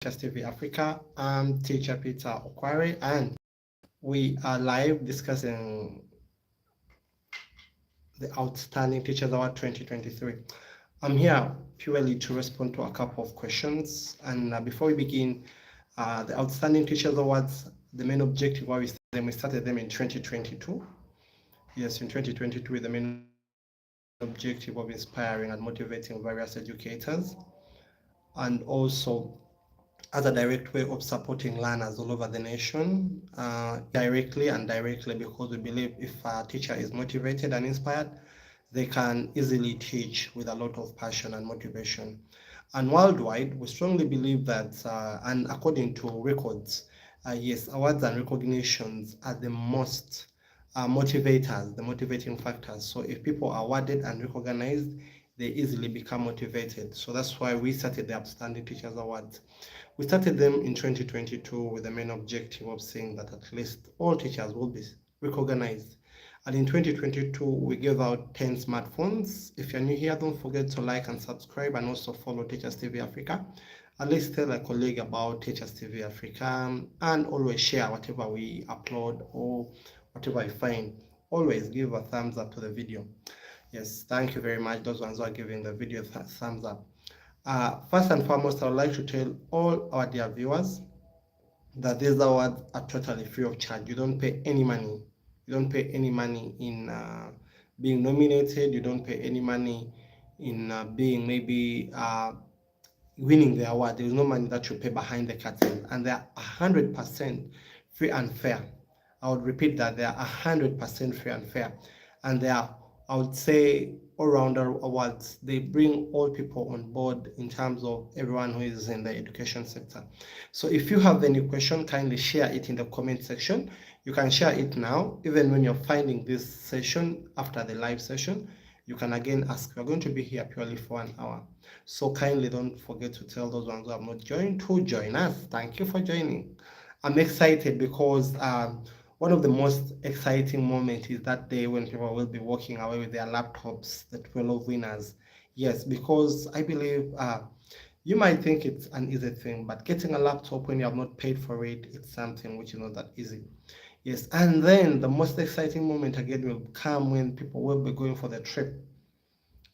Teachers TV Africa. I'm teacher Peter Okwari, and we are live discussing the Outstanding Teachers Award 2023. I'm here purely to respond to a couple of questions. And before we begin, the Outstanding Teachers Awards, the main objective why we started them in 2022. Yes, in 2022, the main objective of inspiring and motivating various educators, and also as a direct way of supporting learners all over the nation, directly and directly, because we believe if a teacher is motivated and inspired, they can easily teach with a lot of passion and motivation. And worldwide, we strongly believe that, and according to records, yes, awards and recognitions are the most motivators, the motivating factors. So if people are awarded and recognized, they easily become motivated. So that's why we started the Outstanding Teachers Awards. We started them in 2022 with the main objective of saying that at least all teachers will be recognized. And in 2022, we gave out 10 smartphones. If you're new here, don't forget to like and subscribe, and also follow Teachers TV Africa. At least tell a colleague about Teachers TV Africa, and always share whatever we upload or whatever you find. Always give a thumbs up to the video. Yes, thank you very much. Those ones who are giving the video thumbs up. First and foremost, I would like to tell all our dear viewers that these awards are totally free of charge. You don't pay any money. You don't pay any money in being nominated. You don't pay any money in being maybe winning the award. There is no money that you pay behind the curtain, and they are 100% free and fair. I would repeat that they are 100% free and fair, and they are, I would say, all-rounder awards. They bring all people on board in terms of everyone who is in the education sector. So if you have any question, kindly share it in the comment section. You can share it now, even when you're finding this session after the live session. You can again ask. We're going to be here purely for an hour. So kindly don't forget to tell those ones who have not joined to join us. Thank you for joining. I'm excited because one of the most exciting moments is that day when people will be walking away with their laptops, the 12 winners. Yes, because I believe you might think it's an easy thing, but getting a laptop when you have not paid for it, it's something which is not that easy. Yes, and then the most exciting moment again will come when people will be going for the trip,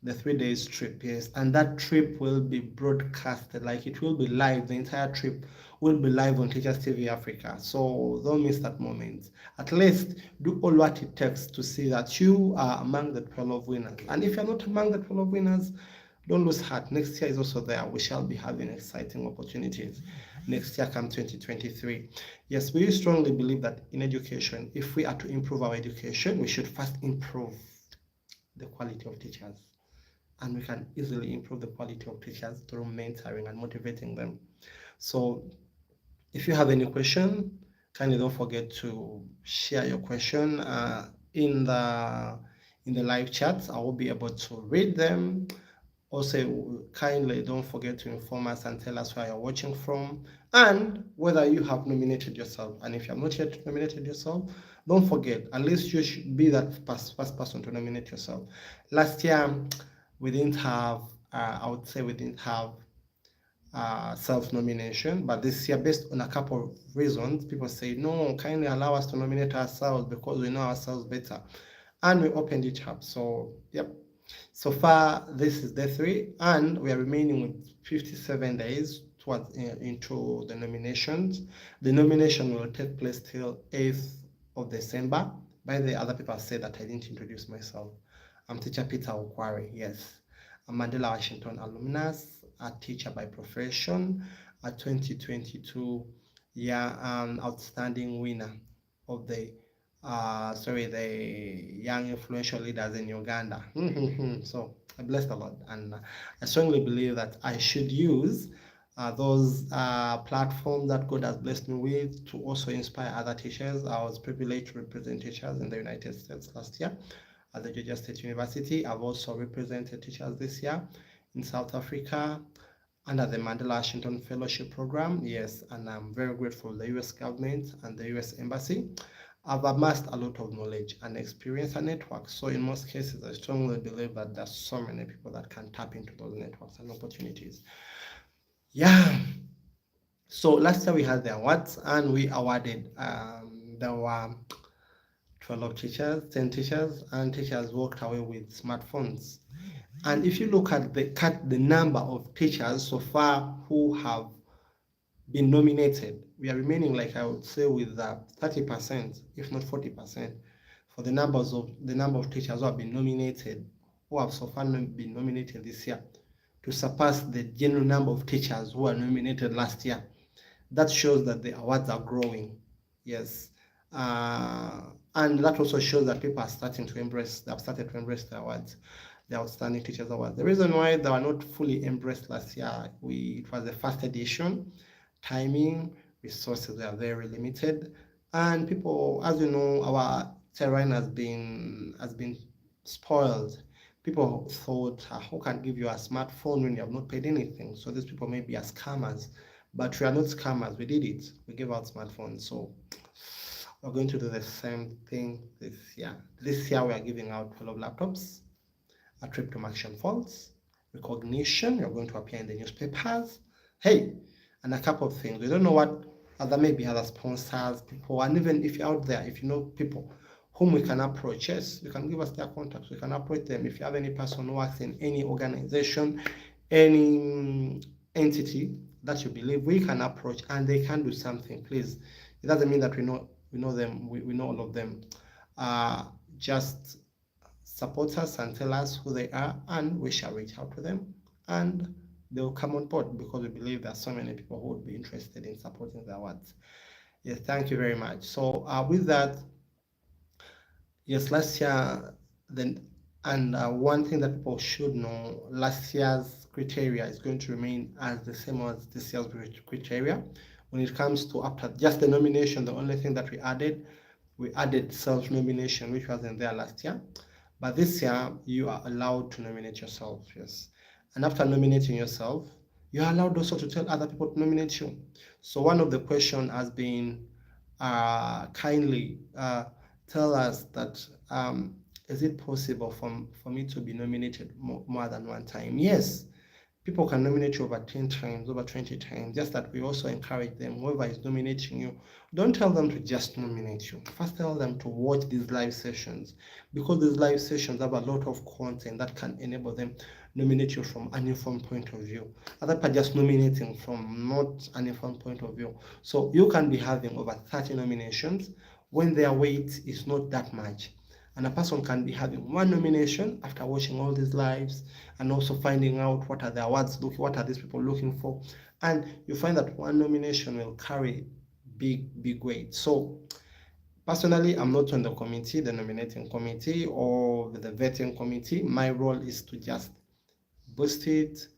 the 3 days trip. Yes, and that trip will be broadcasted, like it will be live. The entire trip will be live on Teachers TV Africa. So don't miss that moment. At least do all what it takes to see that you are among the 12 winners. And if you're not among the 12 winners, don't lose heart. Next year is also there. We shall be having exciting opportunities next year, come 2023. Yes, we strongly believe that in education, if we are to improve our education, we should first improve the quality of teachers. And we can easily improve the quality of teachers through mentoring and motivating them. So if you have any question, kindly don't forget to share your question in the live chats. I will be able to read them. Also, kindly don't forget to inform us and tell us where you're watching from and whether you have nominated yourself. And if you have not yet nominated yourself, don't forget, at least you should be that first person to nominate yourself. Last year, we didn't have, I would say we didn't have self-nomination, but this year, based on a couple of reasons, people say, no, kindly allow us to nominate ourselves because we know ourselves better. And we opened it up. So, yep. So far, this is day 3, and we are remaining with 57 days towards into the nominations. The nomination will take place till 8th of December. By the other people say that I didn't introduce myself. I'm teacher Peter Okwari, yes. I'm Mandela Washington alumnus, a teacher by profession, a 2022 outstanding winner of the the Young Influential Leaders in Uganda. So I blessed a lot, and I strongly believe that I should use those platforms that God has blessed me with to also inspire other teachers. I was privileged to represent teachers in the United States last year at the Georgia State University. I've also represented teachers this year in South Africa under the Mandela Washington Fellowship Program. Yes, and I'm very grateful to the US government and the US Embassy. I've amassed a lot of knowledge and experience and networks. So in most cases, I strongly believe that there's so many people that can tap into those networks and opportunities. Yeah. So last year we had the awards and we awarded, there were 12 teachers, 10 teachers, and teachers walked away with smartphones. And if you look at the number of teachers so far who have been nominated, we are remaining, like I would say, with 30%, if not 40%, for the number of teachers who have been nominated, who have so far been nominated this year, to surpass the general number of teachers who were nominated last year. That shows that the awards are growing. Yes. And that also shows that people are starting to embrace, they have started to embrace the awards, the Outstanding Teachers Awards. The reason why they were not fully embraced last year, it was the first edition. Timing, resources are very limited, and people, as you know, our terrain has been spoiled. People thought, who can give you a smartphone when you have not paid anything? So these people may be as scammers, but we are not scammers. We did it. We gave out smartphones. So we're going to do the same thing this year. This year we are giving out 12 laptops, a trip to Action Falls, recognition. You're going to appear in the newspapers. Hey, and a couple of things. We don't know what maybe other sponsors, people, and even if you're out there, if you know people whom we can approach, yes, you can give us their contacts. We can approach them. If you have any person who works in any organization, any entity that you believe we can approach and they can do something, please. It doesn't mean that we know them, we know all of them. Just support us and tell us who they are, and we shall reach out to them and they'll come on board, because we believe there are so many people who would be interested in supporting the awards. Yes, thank you very much. So with that, yes, last year, one thing that people should know, last year's criteria is going to remain as the same as this year's criteria. When it comes to after just the nomination, the only thing that we added self-nomination, which wasn't there last year. But this year, you are allowed to nominate yourself, yes. And after nominating yourself, you are allowed also to tell other people to nominate you. So one of the questions has been, kindly tell us that, is it possible for me to be nominated more than one time? Yes. People can nominate you over 10 times, over 20 times, just that we also encourage them, whoever is nominating you, don't tell them to just nominate you. First tell them to watch these live sessions, because these live sessions have a lot of content that can enable them nominate you from an informed point of view. Other people just nominating from not an informed point of view. So you can be having over 30 nominations when their weight is not that much. And a person can be having one nomination after watching all these lives and also finding out what are the awards, what are these people looking for. And you find that one nomination will carry big weight. So personally, I'm not on the committee, the nominating committee or the vetting committee. My role is to just boost it,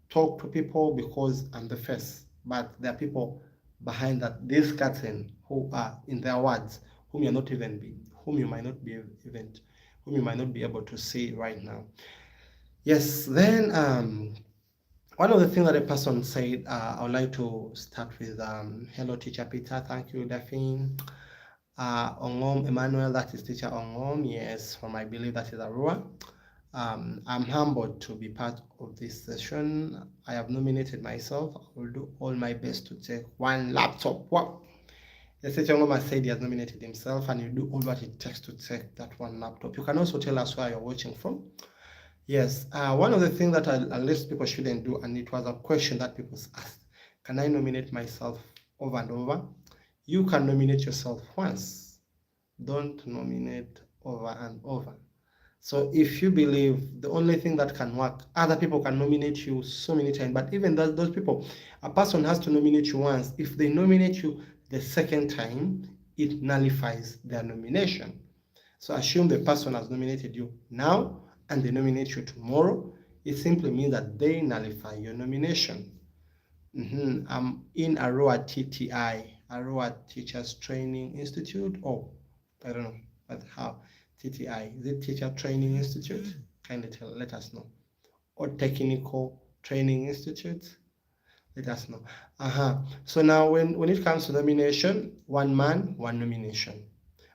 talk to people, because I'm the face. But there are people behind this curtain who are in the awards, whom you might not be able to see right now. Yes, then one of the things that a person said, I would like to start with, hello Teacher Peter, thank you Daphne. Ongom Emmanuel, that is Teacher Ongom, yes, from I believe that is Arua. I'm humbled to be part of this session. I have nominated myself. I will do all my best to take one laptop. Wow. The Teacher Ongoma said he has nominated himself, and you do all what it takes to take that one laptop. You can also tell us where you're watching from. Yes, one of the things that at least people shouldn't do, and it was a question that people asked, can I nominate myself over and over? You can nominate yourself once. Don't nominate over and over. So if you believe the only thing that can work, other people can nominate you so many times, but even those people, a person has to nominate you once. If they nominate you the second time, it nullifies their nomination. So assume the person has nominated you now and they nominate you tomorrow. It simply means that they nullify your nomination. I'm in Arua TTI, Arua Teachers Training Institute. Oh, I don't know, but how? TTI, is it Teacher Training Institute? Kindly let us know. Or Technical Training Institute? Let us know. So now when it comes to nomination, one man, one nomination.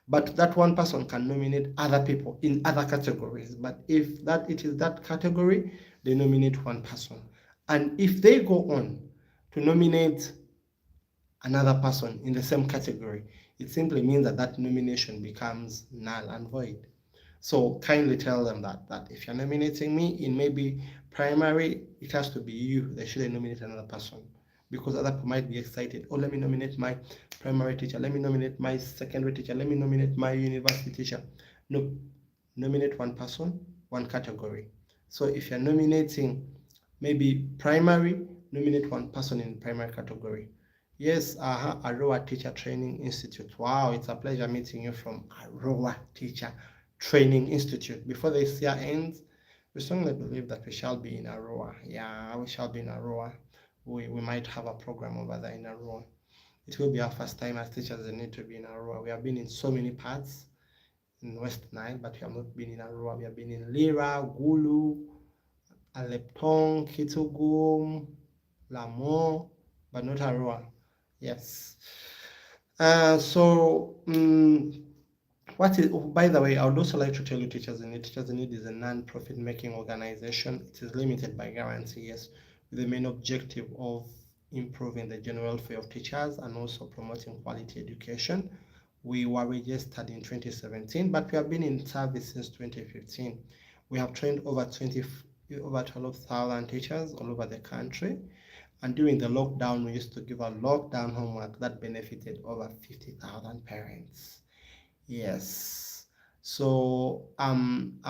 But that one person can nominate other people in other categories. But if it is that category, they nominate one person. And if they go on to nominate another person in the same category, it simply means that that nomination becomes null and void. So kindly tell them that if you're nominating me in maybe primary, it has to be you. They shouldn't nominate another person, because other people might be excited. Oh, let me nominate my primary teacher. Let me nominate my secondary teacher. Let me nominate my university teacher. No, nominate one person, one category. So if you're nominating maybe primary, nominate one person in primary category. Yes, Aroa Teacher Training Institute. Wow, it's a pleasure meeting you from Aroa Teacher Training Institute. Before this year ends, we strongly believe that we shall be in Aroa. Yeah, we shall be in Aroa. We might have a program over there in Aroa. It will be our first time as teachers in need to be in Aroa. We have been in so many parts in West Nile, but we have not been in Aroa. We have been in Lira, Gulu, Aleptong, Kitugum, Lamor, but not Aroa. Yes. By the way, I would also like to tell you Teachers in Need. Teachers in Need is a non-profit making organization. It is limited by guarantee, yes, with the main objective of improving the general welfare of teachers and also promoting quality education. We were registered in 2017, but we have been in service since 2015. We have trained over 12,000 teachers all over the country. And during the lockdown, we used to give a lockdown homework that benefited over 50,000 parents. Yes. So I'm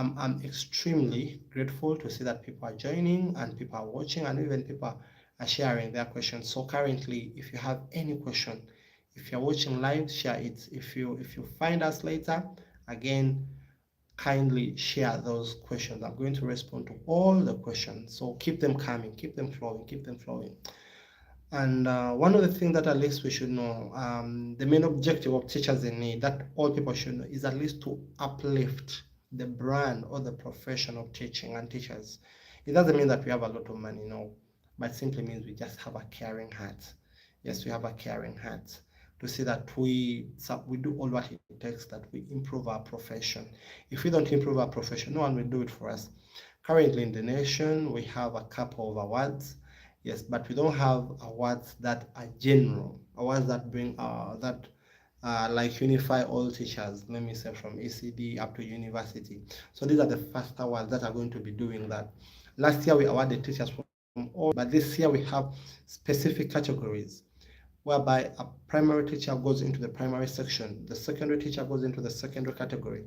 extremely grateful to see that people are joining and people are watching and even people are sharing their questions. So currently, if you have any question, if you're watching live, share it. If you find us later, again, kindly share those questions. I'm going to respond to all the questions. So keep them coming, keep them flowing, keep them flowing. And one of the things that at least we should know, the main objective of Teachers in Need, that all people should know, is at least to uplift the brand or the profession of teaching and teachers. It doesn't mean that we have a lot of money, no, but it simply means we just have a caring heart. Yes, we have a caring heart to see that we do all what it takes that we improve our profession. If we don't improve our profession, no one will do it for us. Currently in the nation, we have a couple of awards. Yes, but we don't have awards that are general, awards that bring like unify all teachers, let me say from ECD up to university. So these are the first awards that are going to be doing that. Last year we awarded teachers from all, but this year we have specific categories whereby a primary teacher goes into the primary section, the secondary teacher goes into the secondary category,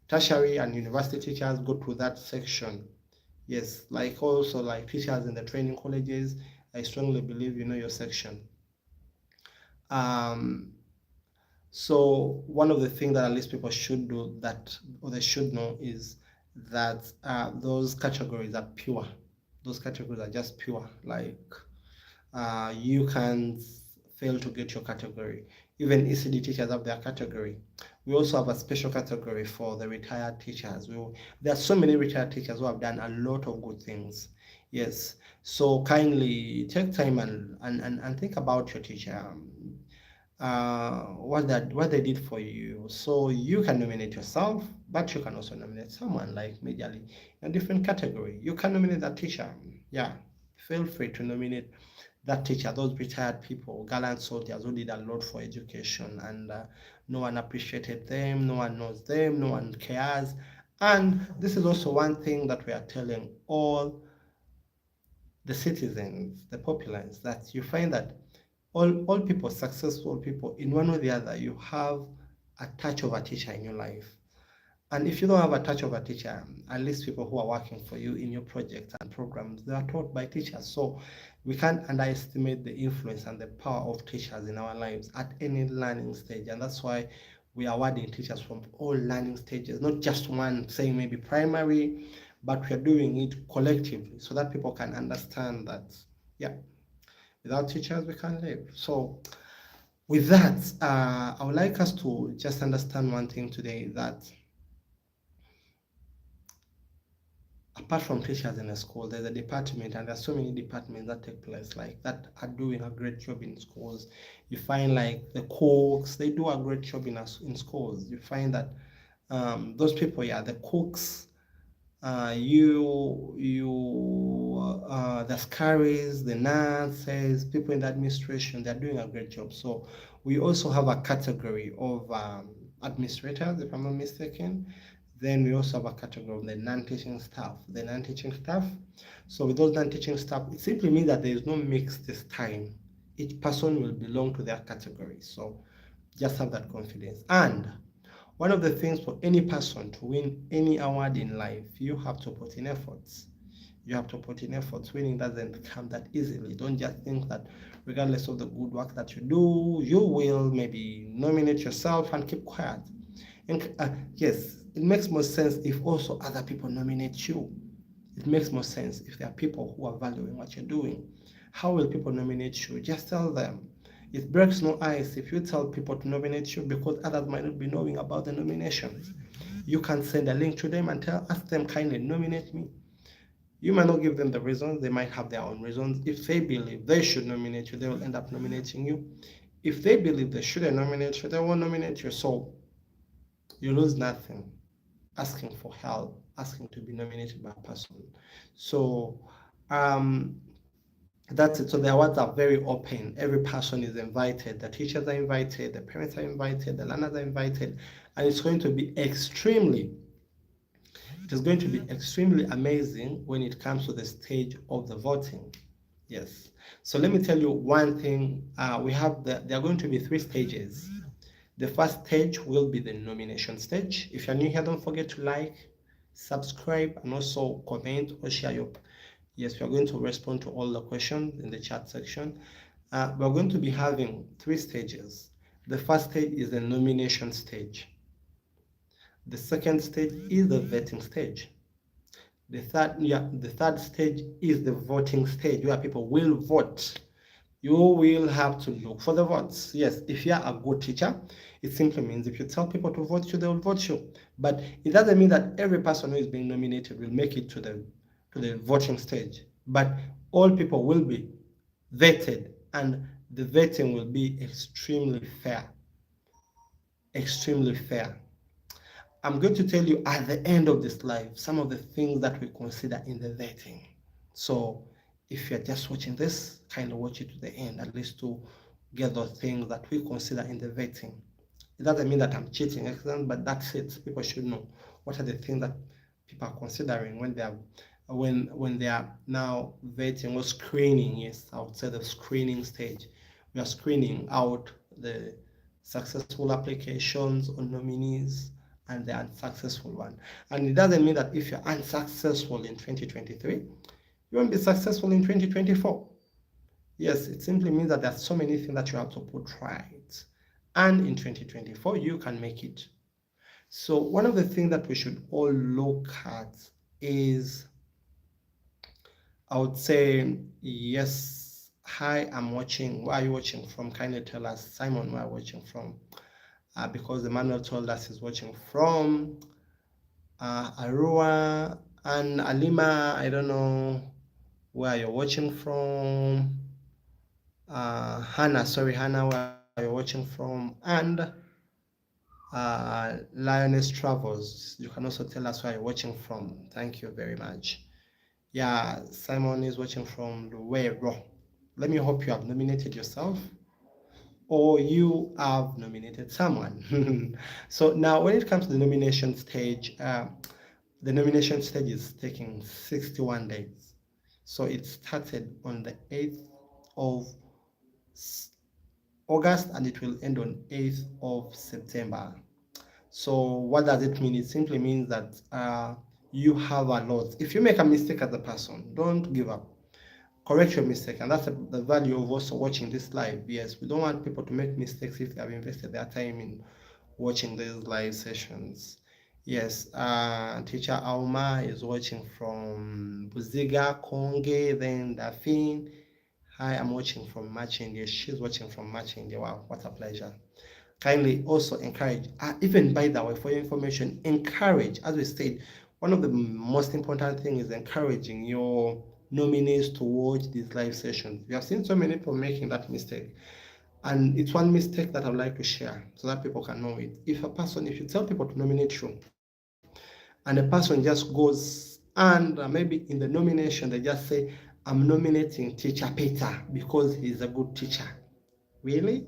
tertiary and university teachers go to that section. Yes, like also like teachers in the training colleges, I strongly believe you know your section. So one of the things that at least people should do that, or they should know, is that those categories are pure. Those categories are just pure. Like you can fail to get your category. Even ECD teachers have their category. We also have a special category for the retired teachers. There are so many retired teachers who have done a lot of good things. Yes, so kindly take time and think about your teacher, what they did for you. So you can nominate yourself, but you can also nominate someone like majorly in a different category. You can nominate that teacher. Yeah, feel free to nominate that teacher, those retired people, gallant soldiers who did a lot for education, and no one appreciated them, no one knows them, no one cares. And this is also one thing that we are telling all the citizens, the populace, that you find that all people, successful people, in one or the other, you have a touch of a teacher in your life. And if you don't have a touch of a teacher, at least people who are working for you in your projects and programs, they are taught by teachers. So we can't underestimate the influence and the power of teachers in our lives at any learning stage. And that's why we are awarding teachers from all learning stages, not just one, saying maybe primary, but we are doing it collectively so that people can understand that, yeah, without teachers, we can't live. So with that, I would like us to just understand one thing today, that apart from teachers in a school, there's a department, and there's so many departments that take place like that are doing a great job in schools. You find like the cooks, they do a great job in schools. You find that those people, yeah, the cooks, The scaries, the nurses, people in the administration, they're doing a great job. So we also have a category of administrators, if I'm not mistaken. Then we also have a category of the non-teaching staff. The non-teaching staff. So with those non-teaching staff, it simply means that there is no mix this time. Each person will belong to their category. So just have that confidence. And one of the things for any person to win any award in life, you have to put in efforts. You have to put in efforts. Winning doesn't come that easily. Don't just think that regardless of the good work that you do, you will maybe nominate yourself and keep quiet. And yes, it makes more sense if also other people nominate you. It makes more sense if there are people who are valuing what you're doing. How will people nominate you? Just tell them. It breaks no ice if you tell people to nominate you because others might not be knowing about the nominations. You can send a link to them and ask them kindly nominate me. You might not give them the reasons, they might have their own reasons. If they believe they should nominate you, they will end up nominating you. If they believe they shouldn't nominate you, they won't nominate you. So you lose nothing asking for help, asking to be nominated by a person. So that's it. So the awards are very open. Every person is invited. The teachers are invited, the parents are invited, the learners are invited, and it's going to be extremely amazing when it comes to the stage of the voting. Yes. So let me tell you one thing. There are going to be 3 stages. The first stage will be the nomination stage. If you're new here, don't forget to like, subscribe, and also comment or share your. Yes, we are going to respond to all the questions in the chat section. We're going to be having 3 stages. The first stage is the nomination stage. The second stage is the vetting stage. The third stage is the voting stage where people will vote. You will have to look for the votes. Yes, if you are a good teacher, it simply means if you tell people to vote you, they will vote you. But it doesn't mean that every person who is being nominated will make it to the voting stage. But all people will be vetted, and the vetting will be extremely fair. Extremely fair. I'm going to tell you at the end of this live some of the things that we consider in the vetting. So if you're just watching this, kind of watch it to the end, at least to get the things that we consider in the vetting. It doesn't mean that I'm cheating, but that's it. People should know what are the things that people are considering when they are now vetting or screening. Yes, I would say the screening stage. We are screening out the successful applications or nominees and the unsuccessful one. And it doesn't mean that if you're unsuccessful in 2023, you won't be successful in 2024. Yes, it simply means that there's so many things that you have to put right. And in 2024, you can make it. So one of the things that we should all look at is, I would say, yes, hi, I'm watching. Where are you watching from? Kindly tell us. Simon, where are you watching from? Because Emmanuel told us he's watching from Arua, and Alima, I don't know where you're watching from. Hannah, where you're watching from, and Lioness Travels. You can also tell us where you're watching from. Thank you very much. Yeah, Simon is watching from Luwero. Let me hope you have nominated yourself or you have nominated someone. So now when it comes to the nomination stage is taking 61 days. So it started on the 8th of August and it will end on 8th of September. So what does it mean? It simply means that you have a lot. If you make a mistake as a person, don't give up. Correct your mistake, and that's the value of also watching this live. Yes, we don't want people to make mistakes if they have invested their time in watching these live sessions. Yes, teacher Alma is watching from Buziga, Konge, then Dafin. Hi, I'm watching from March India. She's watching from March India. Wow, what a pleasure. Kindly also encourage, even by the way, for your information, encourage, as we said, one of the most important things is encouraging your nominees to watch these live sessions. We have seen so many people making that mistake. And it's one mistake that I'd like to share so that people can know it. If you tell people to nominate you, and a person just goes And maybe in the nomination, they just say, I'm nominating teacher Peter because he's a good teacher. Really?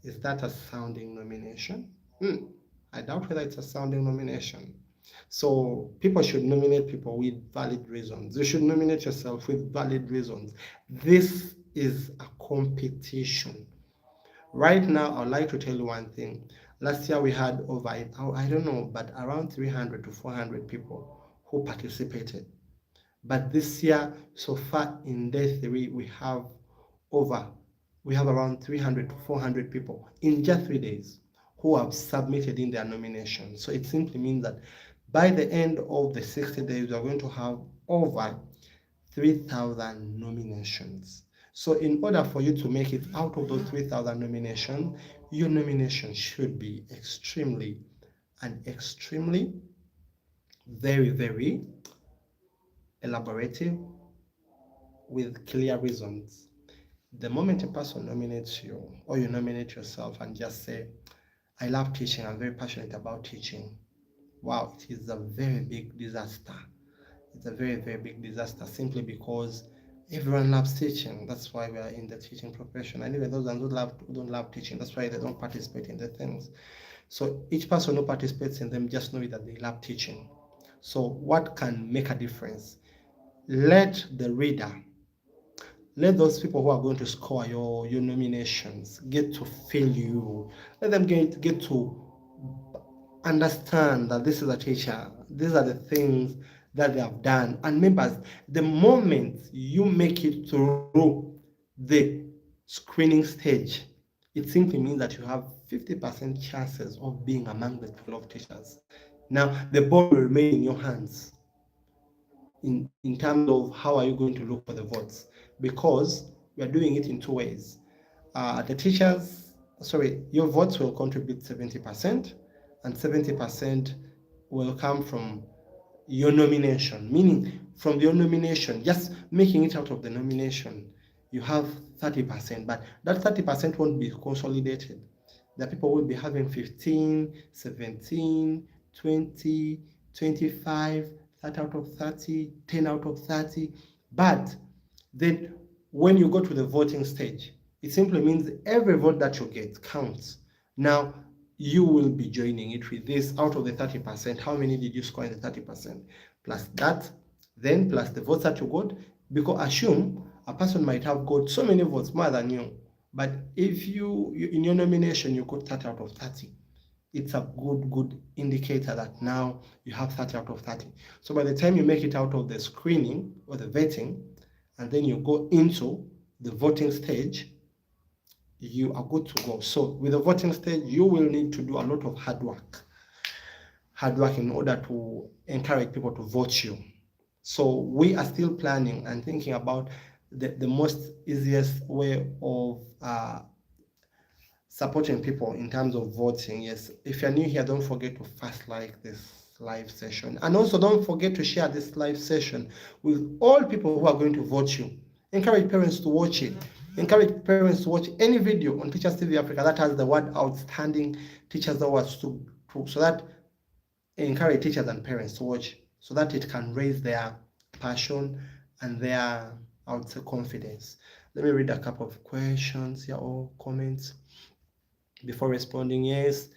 Is that a sounding nomination? I doubt whether it's a sounding nomination. So people should nominate people with valid reasons. You should nominate yourself with valid reasons. This is a competition. Right now, I'd like to tell you one thing. Last year we had over, I don't know, but around 300 to 400 people who participated. But this year, so far in day 3, we have around 300 to 400 people in just 3 days who have submitted in their nomination. So it simply means that by the end of the 60 days, we are going to have over 3,000 nominations. So in order for you to make it out of those 3,000 nominations, your nomination should be extremely very, very elaborative with clear reasons. The moment a person nominates you or you nominate yourself and just say, I love teaching, I'm very passionate about teaching, wow, it is a very big disaster. It's a very, very big disaster simply because everyone loves teaching. That's why we are in the teaching profession. And even those who don't love teaching, that's why they don't participate in the things. So each person who participates in them just know that they love teaching. So what can make a difference? Let the reader, let those people who are going to score your nominations get to feel you. Let them get to understand that this is a teacher. These are the things that they have done. And members, the moment you make it through the screening stage, it simply means that you have 50% chances of being among the 12 teachers. Now, the ball will remain in your hands in terms of how are you going to look for the votes, because we are doing it in 2 ways. Your votes will contribute 70%, and 70% will come from your nomination, meaning from your nomination, just making it out of the nomination, you have 30%, but that 30% won't be consolidated. The people will be having 15, 17, 20, 25, 30 out of 30, 10 out of 30. But then when you go to the voting stage, it simply means every vote that you get counts. Now, you will be joining it with this out of the 30%. How many did you score in the 30%? Plus that, then plus the votes that you got. Because assume a person might have got so many votes more than you, but if you in your nomination you got 30 out of 30, it's a good indicator that now you have 30 out of 30. So by the time you make it out of the screening or the vetting, and then you go into the voting stage, you are good to go. So with the voting stage, you will need to do a lot of hard work in order to encourage people to vote you. So we are still planning and thinking about the most easiest way of supporting people in terms of voting. Yes, if you're new here, don't forget to first like this live session, and also don't forget to share this live session with all people who are going to vote you. Encourage parents to watch it. Encourage parents to watch any video on Teachers TV Africa that has the word Outstanding Teachers Awards so that encourage teachers and parents to watch, so that it can raise their passion and their, I would say, confidence. Let me read a couple of questions here or comments before responding. Yes,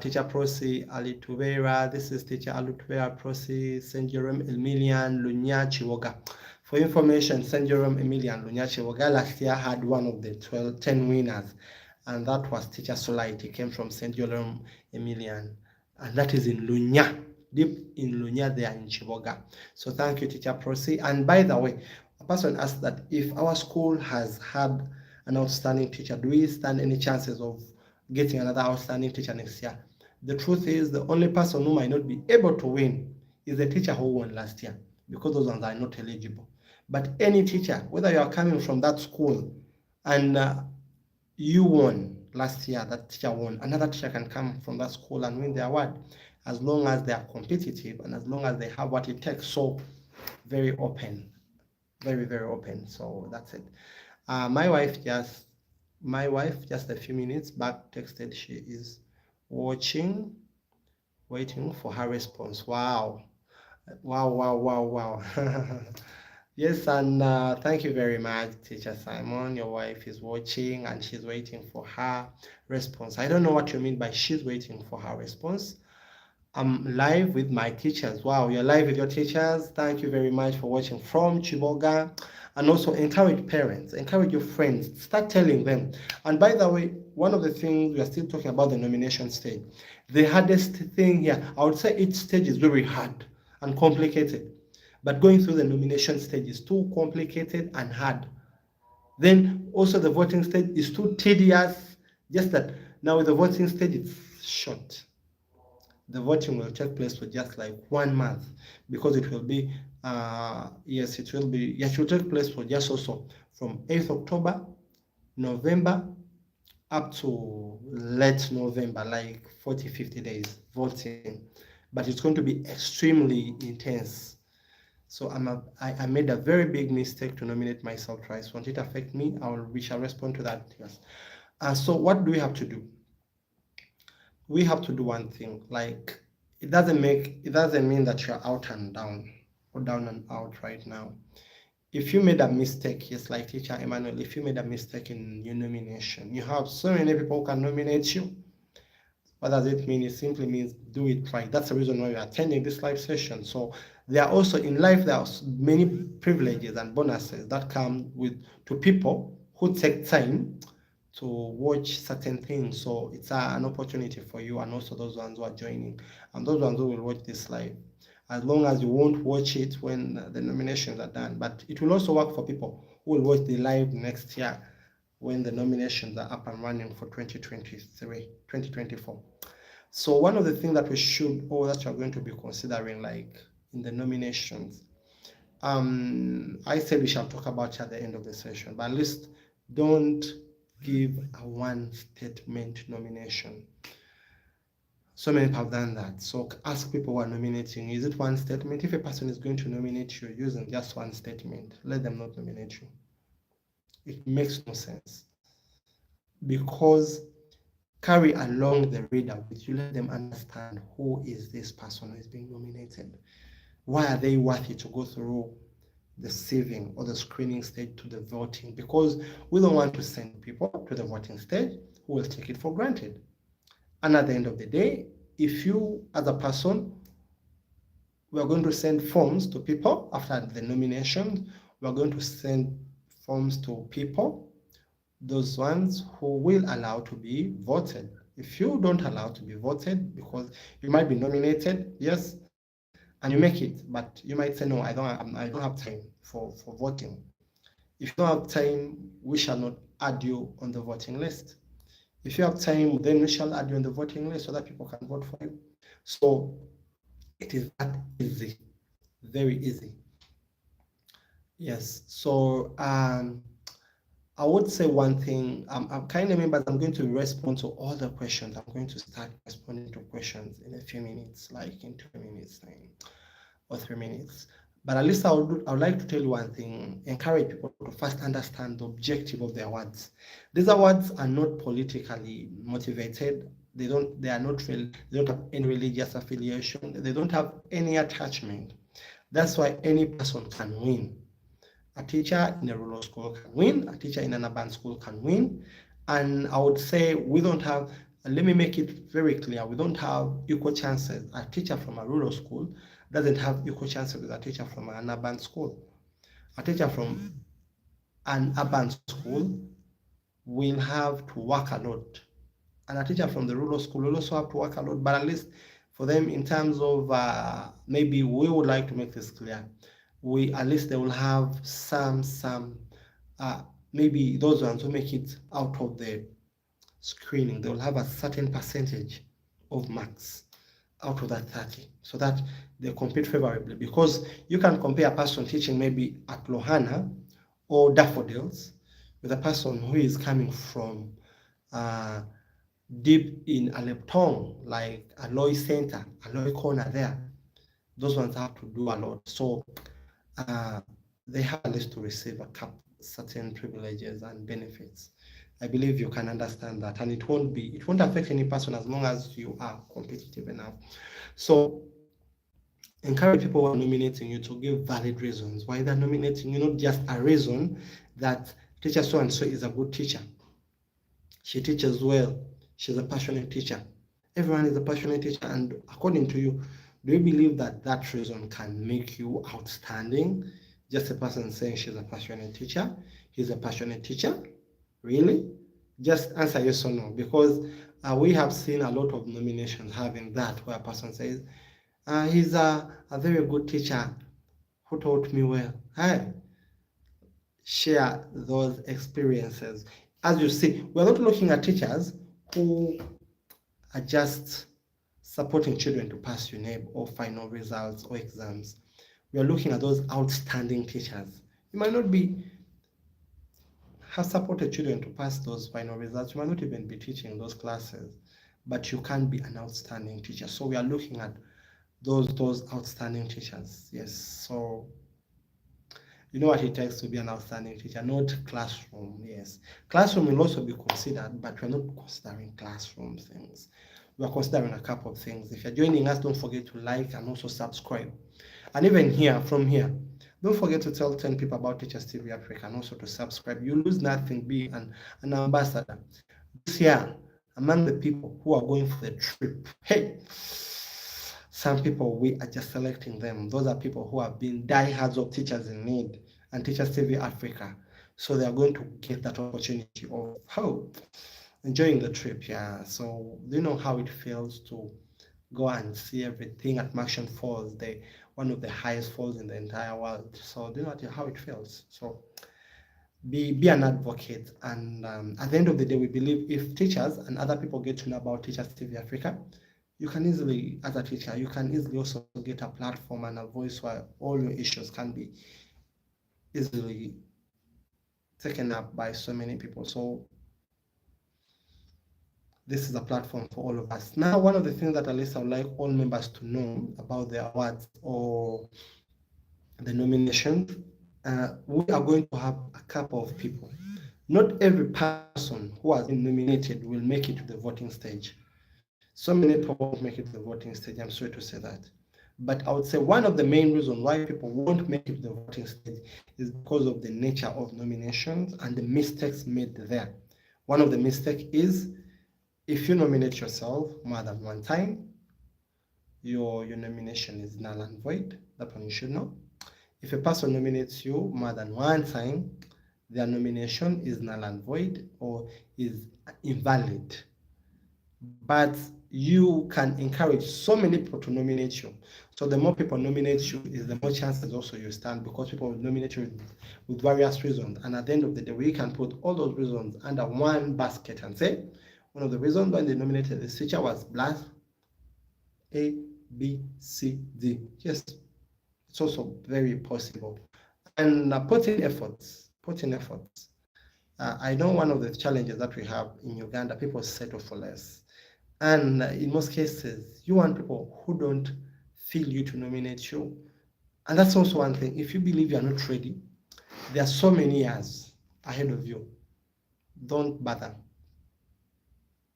Teacher Prosi Alitubera. This is Teacher Alitubera Prosi, St. Jerome Emilian Lunya Chiwoga. For information, St. Jerome Emilian Lunya Chiwoga last year had one of the 10 winners, and that was Teacher Solite. He came from St. Jerome Emilian, and that is in Lunya, deep in Lunya there in Chiwoga. So thank you, Teacher Prosi. And by the way, a person asked that if our school has had an outstanding teacher, do we stand any chances of getting another outstanding teacher next year? The truth is, the only person who might not be able to win is the teacher who won last year, because those ones are not eligible. But any teacher, whether you are coming from that school and you won last year, that teacher won, another teacher can come from that school and win the award, as long as they are competitive and as long as they have what it takes. So very open, very, very open. So that's it. My wife just a few minutes back texted she is watching, waiting for her response. Wow. Wow, wow, wow, wow. Yes, and thank you very much, Teacher Simon. Your wife is watching and she's waiting for her response. I don't know what you mean by she's waiting for her response. I'm live with my teachers. Wow, you're live with your teachers. Thank you very much for watching from Chiboga. And also encourage parents, encourage your friends, start telling them. And by the way, one of the things we are still talking about the nomination stage. The hardest thing here, I would say each stage is very hard and complicated. But going through the nomination stage is too complicated and hard. Then also the voting stage is too tedious. Just that now with the voting stage, it's short. The voting will take place for just like 1 month because it will be yes, it will be, yes, it will take place for just also from 8th October, November, up to late November, like 40-50 days voting. But it's going to be extremely intense. So I made a very big mistake to nominate myself twice. Won't it affect me? We shall respond to that. Yes. So what do we have to do? We have to do one thing. Like it doesn't mean that you're out and down or down and out right now. If you made a mistake, yes, like Teacher Emmanuel, if you made a mistake in your nomination, you have so many people who can nominate you. What does it mean? It simply means do it right. That's the reason why you're attending this live session. So there are also in life there are many privileges and bonuses that come with to people who take time to watch certain things. So it's an opportunity for you and also those ones who are joining and those ones who will watch this live. As long as you won't watch it when the nominations are done, but it will also work for people who will watch the live next year when the nominations are up and running for 2023, 2024. So one of the things that we should, or that you're going to be considering, like in the nominations, I said we shall talk about it at the end of the session, but at least don't give a one statement nomination. So many people have done that. So ask people who are nominating, is it one statement? If a person is going to nominate you using just one statement, let them not nominate you. It makes no sense. Because carry along the reader with you, let them understand who is this person who is being nominated. Why are they worthy to go through the sieving or the screening stage to the voting? Because we don't want to send people to the voting stage who will take it for granted. And at the end of the day, if you, as a person, we are going to send forms to people after the nomination, we are going to send forms to people, those ones who will allow to be voted. If you don't allow to be voted, because you might be nominated, yes, and you make it, but you might say, no, I don't have time for voting. If you don't have time, we shall not add you on the voting list. If you have time, then we shall add you on the voting list so that people can vote for you. So it is that easy, very easy. Yes. So I would say one thing. I'm kind of members. I'm going to respond to all the questions. I'm going to start responding to questions in a few minutes, like in 2 minutes time or 3 minutes. But at least I would like to tell you one thing. Encourage people to first understand the objective of the awards. These awards are not politically motivated. They are not real. They don't have any religious affiliation. They don't have any attachment. That's why any person can win. A teacher in a rural school can win, a teacher in an urban school can win. And I would say we don't have, let me make it very clear, we don't have equal chances. A teacher from a rural school doesn't have equal chances with a teacher from an urban school. A teacher from an urban school will have to work a lot. And a teacher from the rural school will also have to work a lot, but at least for them in terms of maybe we would like to make this clear. At least they will have some maybe those ones who make it out of the screening, they will have a certain percentage of marks out of that 30 so that they compete favorably, because you can compare a person teaching maybe at Lohana or Daffodils with a person who is coming from deep in Aleptong, like Aloy Center, Aloy Corner there. Those ones have to do a lot. So they have at least to receive certain privileges and benefits. I believe you can understand that, and it won't affect any person as long as you are competitive enough. So encourage people who are nominating you to give valid reasons why they're nominating you, not just a reason that teacher so and so is a good teacher. She teaches well. She's a passionate teacher. Everyone is a passionate teacher, and according to you, do you believe that that reason can make you outstanding? Just a person saying she's a passionate teacher, he's a passionate teacher? Really? Just answer yes or no, because we have seen a lot of nominations having that, where a person says, he's a very good teacher who taught me well. Hey, share those experiences. As you see, we're not looking at teachers who are just supporting children to pass UNEB or final results or exams. We are looking at those outstanding teachers. You might not be have supported children to pass those final results. You might not even be teaching those classes, but you can be an outstanding teacher. So we are looking at those outstanding teachers. Yes. So you know what it takes to be an outstanding teacher, not classroom. Yes. Classroom will also be considered, but we're not considering classroom things. We are considering a couple of things. If you're joining us, don't forget to like and also subscribe. And even here, from here, don't forget to tell 10 people about Teachers TV Africa and also to subscribe. You lose nothing, be an ambassador. This year, among the people who are going for the trip, hey, some people, we are just selecting them. Those are people who have been diehards of Teachers in Need and Teachers TV Africa. So they are going to get that opportunity of enjoying the trip. Yeah. So do you know how it feels to go and see everything at Marshall Falls, one of the highest falls in the entire world? So do you know how it feels? So be an advocate. And at the end of the day, we believe if teachers and other people get to know about Teachers TV Africa, you can easily, as a teacher, you can easily also get a platform and a voice where all your issues can be easily taken up by so many people. So this is a platform for all of us. Now, one of the things that at least I would like all members to know about the awards or the nominations, we are going to have a couple of people. Not every person who has been nominated will make it to the voting stage. So many people won't make it to the voting stage. I'm sorry to say that. But I would say one of the main reasons why people won't make it to the voting stage is because of the nature of nominations and the mistakes made there. One of the mistakes is if you nominate yourself more than one time, your nomination is null and void. That one you should know. If a person nominates you more than one time, their nomination is null and void or is invalid. But you can encourage so many people to nominate you. So the more people nominate you, is the more chances also you stand, because people will nominate you with various reasons. And at the end of the day, we can put all those reasons under one basket and say, one of the reasons why they nominated this teacher was black, A, B, C, D. Yes, it's also very possible. And put in efforts. I know one of the challenges that we have in Uganda, people settle for less. And in most cases, you want people who don't feel you to nominate you. And that's also one thing. If you believe you're not ready, there are so many years ahead of you. Don't bother.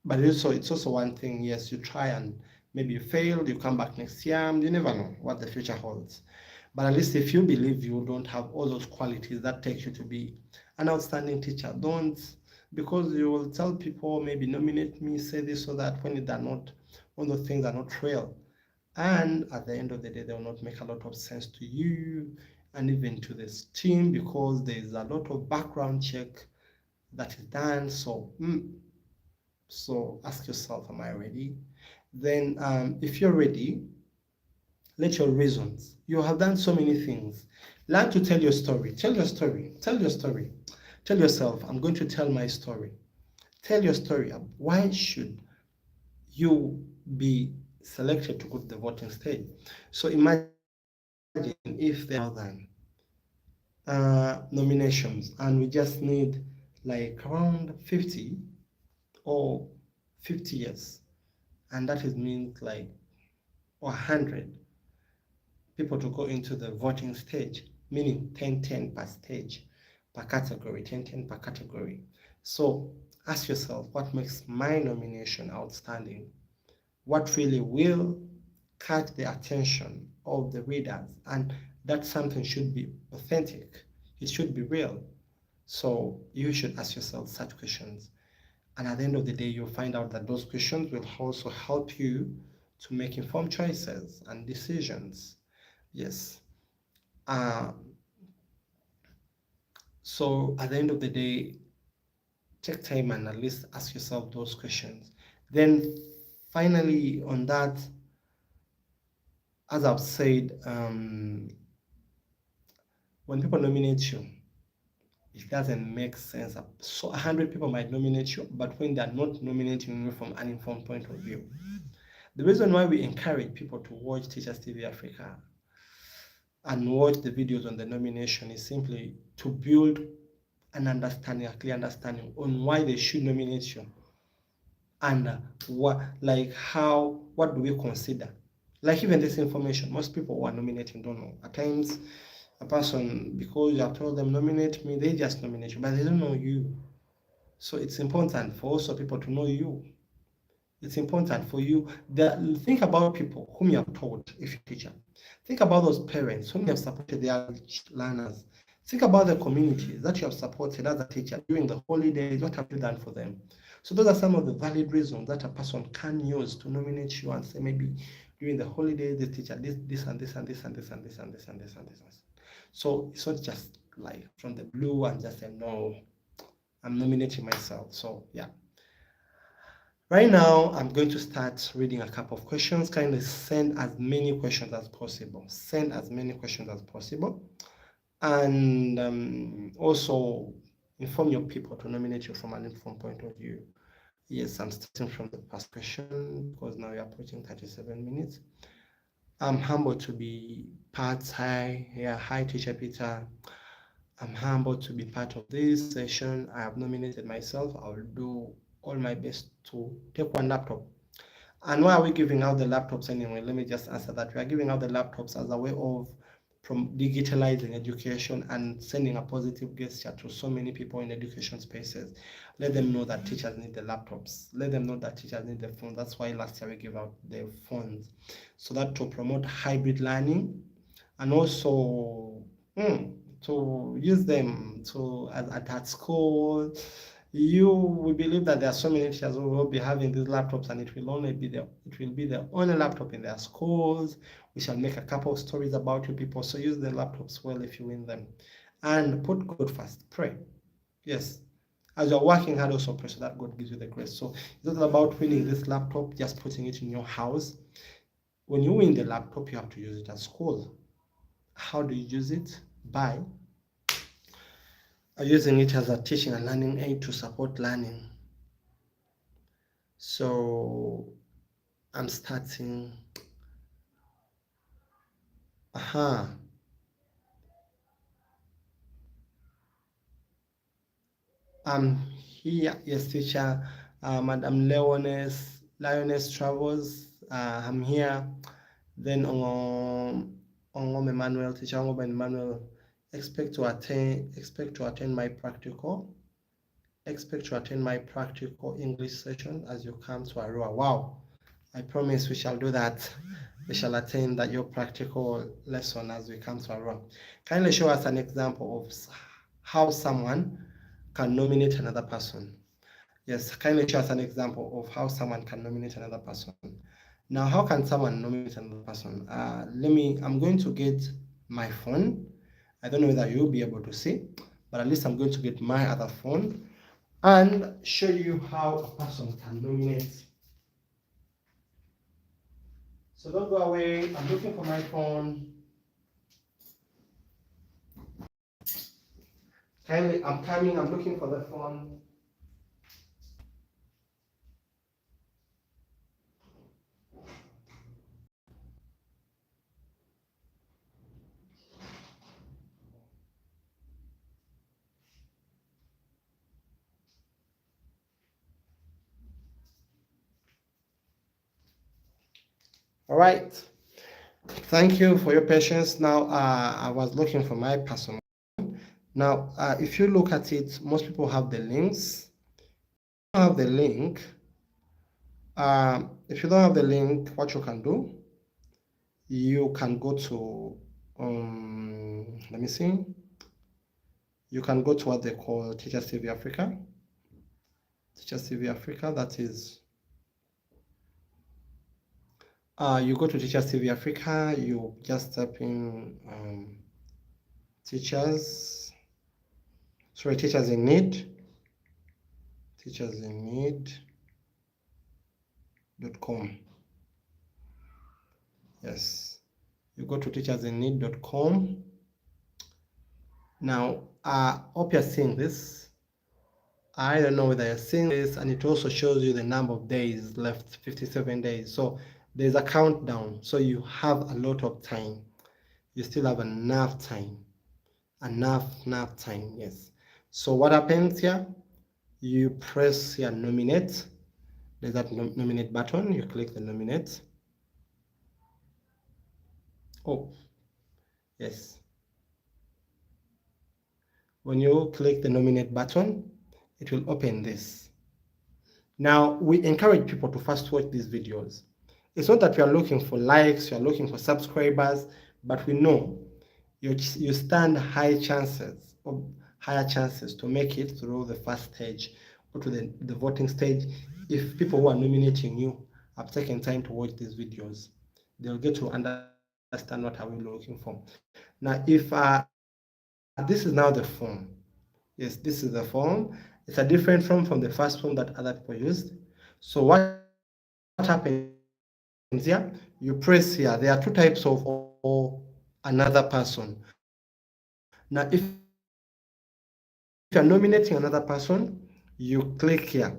But it's also one thing, yes, you try and maybe you failed, you come back next year, you never know what the future holds. But at least if you believe you don't have all those qualities that take you to be an outstanding teacher, don't, because you will tell people, maybe nominate me, say this or that, when they're not, when those things are not real. And at the end of the day, they will not make a lot of sense to you and even to this team, because there is a lot of background check that is done. So ask yourself, am I ready? Then if you're ready, let your reasons. You have done so many things. Learn to tell your story. Tell your story. Tell your story. Tell yourself, I'm going to tell my story. Tell your story. Why should you be selected to go to the voting stage? So imagine if there are nominations and we just need like around 50 or 50 years, and that is means like 100 people to go into the voting stage, meaning 10 per stage, per category, 10 per category. So ask yourself, what makes my nomination outstanding? What really will catch the attention of the readers, and that something should be authentic. It should be real. So you should ask yourself such questions. And at the end of the day, you'll find out that those questions will also help you to make informed choices and decisions. Yes. So at the end of the day, take time and at least ask yourself those questions. Then finally on that, as I've said, when people nominate you, it doesn't make sense. So 100 people might nominate you, but when they're not nominating you from an informed point of view. The reason why we encourage people to watch Teachers TV Africa and watch the videos on the nomination is simply to build an understanding, a clear understanding on why they should nominate you, and what do we consider. Like even this information, most people who are nominating don't know. At times, a person, because you have told them nominate me, they just nominate you, but they don't know you. So it's important for also people to know you. It's important for you that think about people whom you have taught if you're a teacher. Think about those parents whom you have supported their learners. Think about the communities that you have supported as a teacher during the holidays. What have you done for them? So those are some of the valid reasons that a person can use to nominate you and say, maybe during the holidays, the teacher this and this and this and this and this and this and this and this. So it's not just like from the blue and just say, no, I'm nominating myself. So yeah. Right now, I'm going to start reading a couple of questions. Kindly send as many questions as possible. Send as many questions as possible. And also inform your people to nominate you from an informed point of view. Yes, I'm starting from the first question because now we're approaching 37 minutes. I'm humbled to be part. Hi, Teacher Peter. I'm humbled to be part of this session. I have nominated myself. I will do all my best to take one laptop. And why are we giving out the laptops anyway? Let me just answer that. We are giving out the laptops as a way of digitalizing education and sending a positive gesture to so many people in education spaces. Let them know that teachers need the laptops. Let them know that teachers need the phones. That's why last year we gave out the phones. So that to promote hybrid learning and also to use them at school. We believe that there are so many teachers who will be having these laptops, and it will be the only laptop in their schools. We shall make a couple of stories about you people. So use the laptops well if you win them, and put God first. Pray. Yes. As you're working hard, also pray so that God gives you the grace. So it's not about winning this laptop, just putting it in your house. When you win the laptop, you have to use it at school. How do you use it? By using it as a teaching and learning aid to support learning. So I'm starting. I'm here, yes, teacher. Madam Lioness Travels. I'm here. Then on Emmanuel, teacher Emmanuel. Expect to attend my practical English session as you come to Arua. Wow, I promise we shall do that. We shall attend your practical lesson as we come to Arua. Kindly show us an example of how someone can nominate another person. Yes, kindly show us an example of how someone can nominate another person. Now, how can someone nominate another person? I'm going to get my phone. I don't know whether you'll be able to see, but at least I'm going to get my other phone and show you how a person can nominate. So don't go away. I'm looking for my phone. Kindly, I'm coming. I'm looking for the phone. All right. Thank you for your patience. Now, I was looking for my personal. Now, if you look at it, most people have the links. If you don't have the link, what you can do, you can go to, let me see, you can go to what they call Teachers TV Africa. Teachers TV Africa, that is, you go to Teachers TV Africa, you just type in teachers in need, teachersinneed.com. Yes, you go to teachersinneed.com. Now, I hope you're seeing this. I don't know whether you're seeing this, and it also shows you the number of days left, 57 days. So there's a countdown, so you have a lot of time. You still have enough time. Enough time, yes. So what happens here? You press here nominate. There's that nominate button. You click the nominate. Oh, yes. When you click the nominate button, it will open this. Now, we encourage people to first watch these videos. It's not that you are looking for likes, you are looking for subscribers, but we know you stand higher chances to make it through the first stage or to the voting stage if people who are nominating you have taken time to watch these videos. They'll get to understand what are we looking for. Now, if this is now the form. Yes, this is the form. It's a different form from the first form that other people used. So what happens here? You press here. There are two types of or another person. Now, if you're nominating another person, you click here.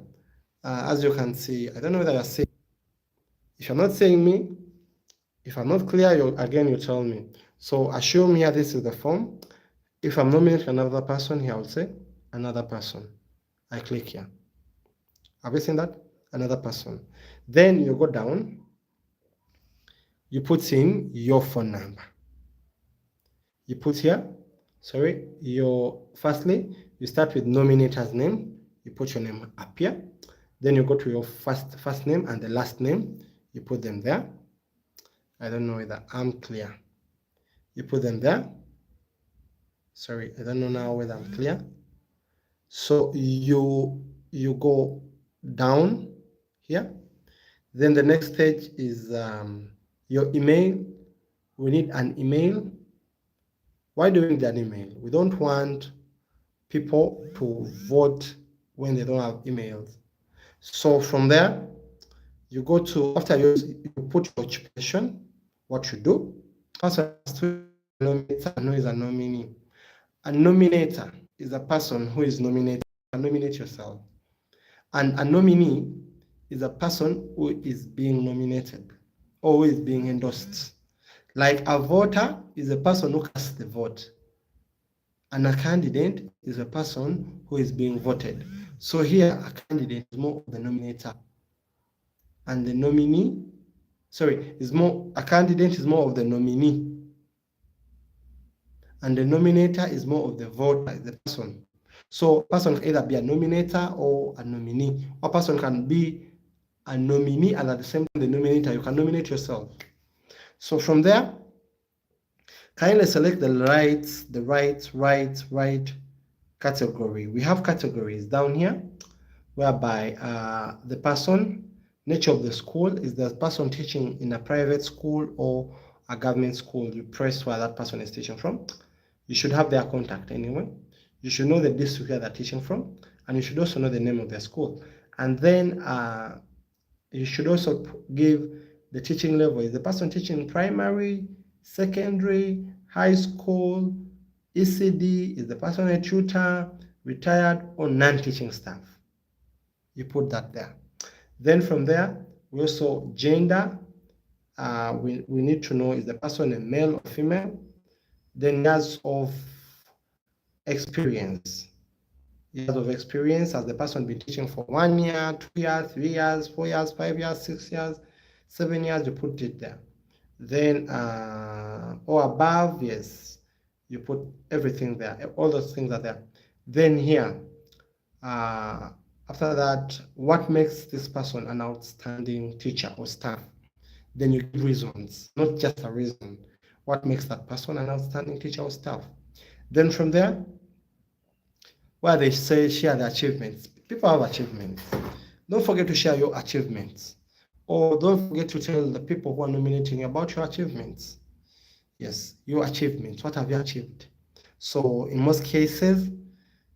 As you can see, I don't know whether you're seeing. If you're not seeing me, if I'm not clear, you tell me. So assume here this is the form. If I'm nominating another person here, I will say another person. I click here. Have you seen that? Another person. Then you go down. You put in your phone number. You put here, firstly, you start with nominator's name. You put your name up here. Then you go to your first name and the last name. You put them there. I don't know whether I'm clear. You put them there. Sorry, I don't know now whether I'm clear. So you go down here. Then the next stage is your email. We need an email. Why do we need an email? We don't want people to vote when they don't have emails. So from there, you go to, after you put your occupation, what you do. First, nominator, who is a nominee. A nominator is a person who is nominated. Nominate yourself. And a nominee is a person who is being nominated or who is being endorsed. Like a voter is a person who casts the vote. And a candidate is a person who is being voted. So here, a candidate is more of the nominator. And the nominee, a candidate is more of the nominee. And the nominator is more of the voter, the person. So a person can either be a nominator or a nominee. Or a person can be a nominee and at the same time the nominator. You can nominate yourself. So from there, kindly select the right category. We have categories down here, whereby the person, nature of the school, is the person teaching in a private school or a government school. You press where that person is teaching from. You should have their contact anyway. You should know the district where they're teaching from, and you should also know the name of their school. And then you should also give the teaching level. Is the person teaching primary, secondary, high school, ECD? Is the person a tutor, retired, or non-teaching staff? You put that there. Then from there, we also gender. We need to know, is the person a male or female? Then years of experience. Years of experience, has the person been teaching for 1 year, 2 years, 3 years, 4 years, 5 years, 6 years, 7 years, you put it there. Then, or above, yes, you put everything there. All those things are there. Then here, after that, what makes this person an outstanding teacher or staff? Then you give reasons, not just a reason. What makes that person an outstanding teacher or staff? Then from there, where they say share the achievements. People have achievements. Don't forget to share your achievements. Or don't forget to tell the people who are nominating you about your achievements. Yes, your achievements. What have you achieved? So in most cases,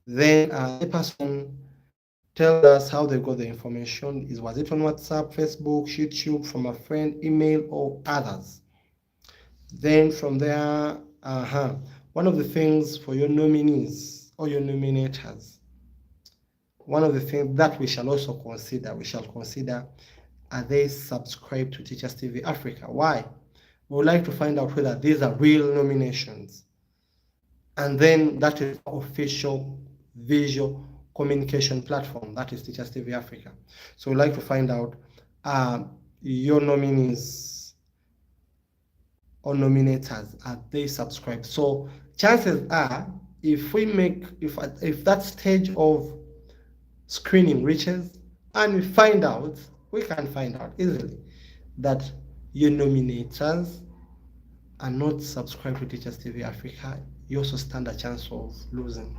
then the person tells us how they got the information. Was it on WhatsApp, Facebook, YouTube, from a friend, email, or others? Then from there, one of the things for your nominees or your nominators, one of the things that we shall also consider, are they subscribed to Teachers TV Africa? Why? We would like to find out whether these are real nominations. And then that is official visual communication platform, that is Teachers TV Africa. So we'd like to find out your nominees or nominators, are they subscribed? So chances are, if that stage of screening reaches and we can find out easily that your nominators are not subscribed to Teachers TV Africa, you also stand a chance of losing.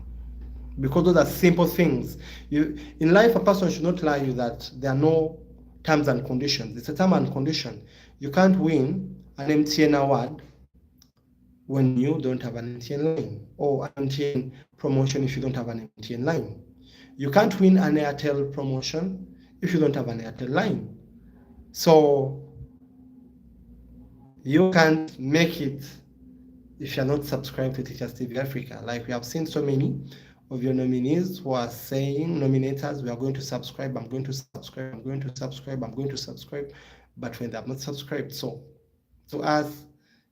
Because those are simple things. In life, a person should not lie you that there are no terms and conditions. It's a term and condition. You can't win an MTN award when you don't have an MTN line, or an MTN promotion if you don't have an MTN line. You can't win an Airtel promotion if you don't have an Airtel line. So you can't make it if you're not subscribed to Teachers TV Africa. Like we have seen so many of your nominees who are saying, nominators, we are going to subscribe, I'm going to subscribe, I'm going to subscribe, I'm going to subscribe, but when they have not subscribed. So to us,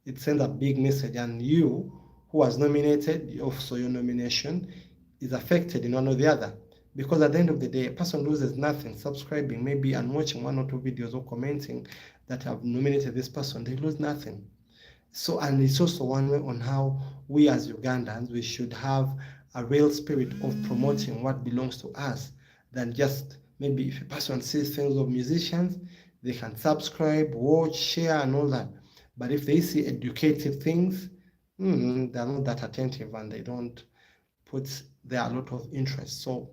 it sends a big message, and you who was nominated, also your nomination is affected in one or the other. Because at the end of the day, a person loses nothing subscribing, maybe, and watching one or two videos or commenting that have nominated this person, they lose nothing. So, and it's also one way on how we as Ugandans, we should have a real spirit of promoting what belongs to us, than just maybe if a person sees things of musicians, they can subscribe, watch, share, and all that. But if they see educative things, they're not that attentive and they don't put there a lot of interest. So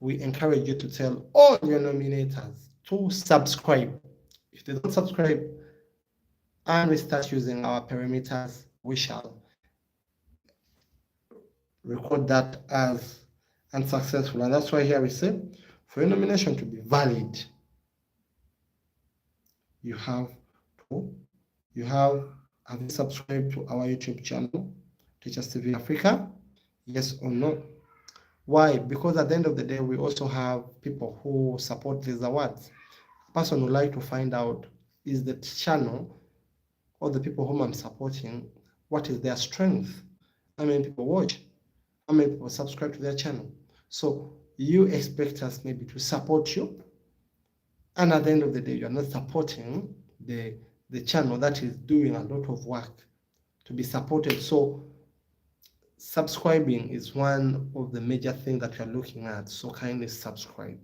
we encourage you to tell all your nominators to subscribe. If they don't subscribe and we start using our perimeters, we shall record that as unsuccessful. And that's why here we say, for your nomination to be valid, you have you subscribed to our YouTube channel, Teachers TV Africa? Yes or no? Why? Because at the end of the day, we also have people who support these awards. A person would like to find out, is the channel or the people whom I'm supporting, what is their strength? How many people watch? How many people subscribe to their channel? So you expect us maybe to support you, and at the end of the day, you are not supporting the channel that is doing a lot of work to be supported. So subscribing is one of the major things that you're looking at. So kindly subscribe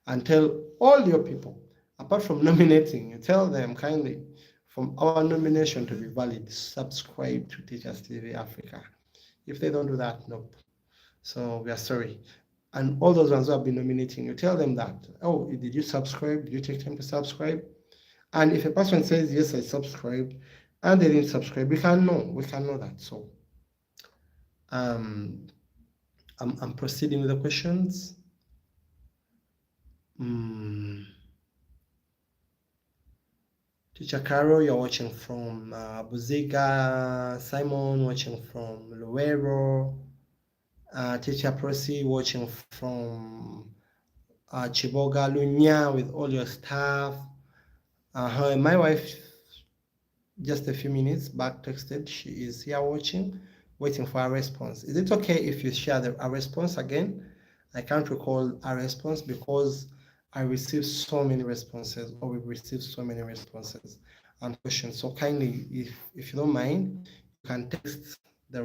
and tell all your people, apart from nominating, you tell them kindly, from our nomination to be valid, subscribe to Teachers TV Africa. If they don't do that, nope. So we are sorry. And all those ones who have been nominating, you tell them that, oh, did you subscribe? Did you take time to subscribe? And if a person says, yes, I subscribed, and they didn't subscribe, we can know that. So I'm proceeding with the questions. Teacher Carol, you're watching from Buziga. Simon, watching from Luero. Teacher Prosi, watching from Chiboga, Lunya, with all your staff. My wife, just a few minutes back, texted. She is here watching, waiting for a response. Is it okay if you share a response again? I can't recall a response because I received so many responses, or we've received so many responses and questions. So kindly, if you don't mind, you can text the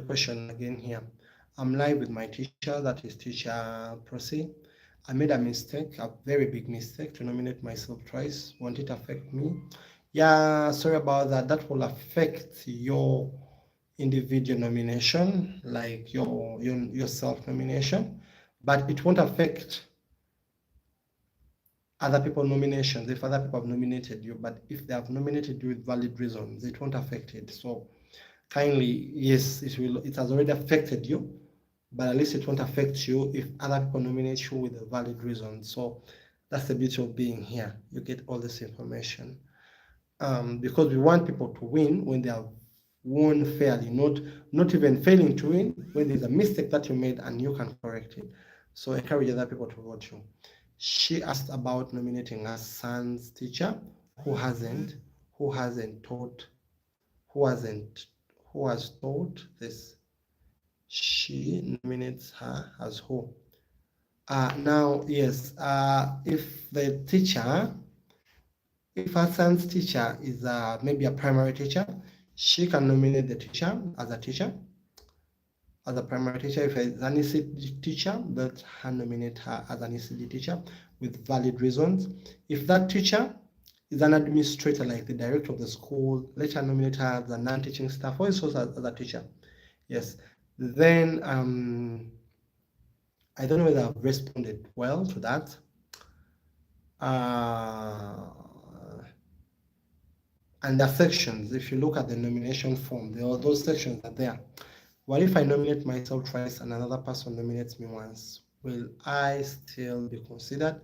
question again here. I'm live with my teacher, that is Teacher Prosi. I made a mistake, a very big mistake, to nominate myself twice. Won't it affect me? Yeah, sorry about that. That will affect your individual nomination, like your self nomination, but it won't affect other people nominations if other people have nominated you. But if they have nominated you with valid reasons, it won't affect it. So kindly, yes, it has already affected you, but at least it won't affect you if other people nominate you with a valid reason. So that's the beauty of being here. You get all this information. Because we want people to win when they have won fairly, not even failing to win when there's a mistake that you made and you can correct it. So encourage other people to vote you. She asked about nominating her son's teacher who hasn't taught, who has taught this. She nominates her as who? Now, yes, if the teacher, if her son's teacher is maybe a primary teacher, she can nominate the teacher as a primary teacher. If it's an ECD teacher, let her nominate her as an ECD teacher with valid reasons. If that teacher is an administrator, like the director of the school, let her nominate her as a non-teaching staff or also as a teacher. Yes. Then I don't know whether I've responded well to that. And the sections, if you look at the nomination form, those sections are there. What if I nominate myself twice and another person nominates me once? Will I still be considered?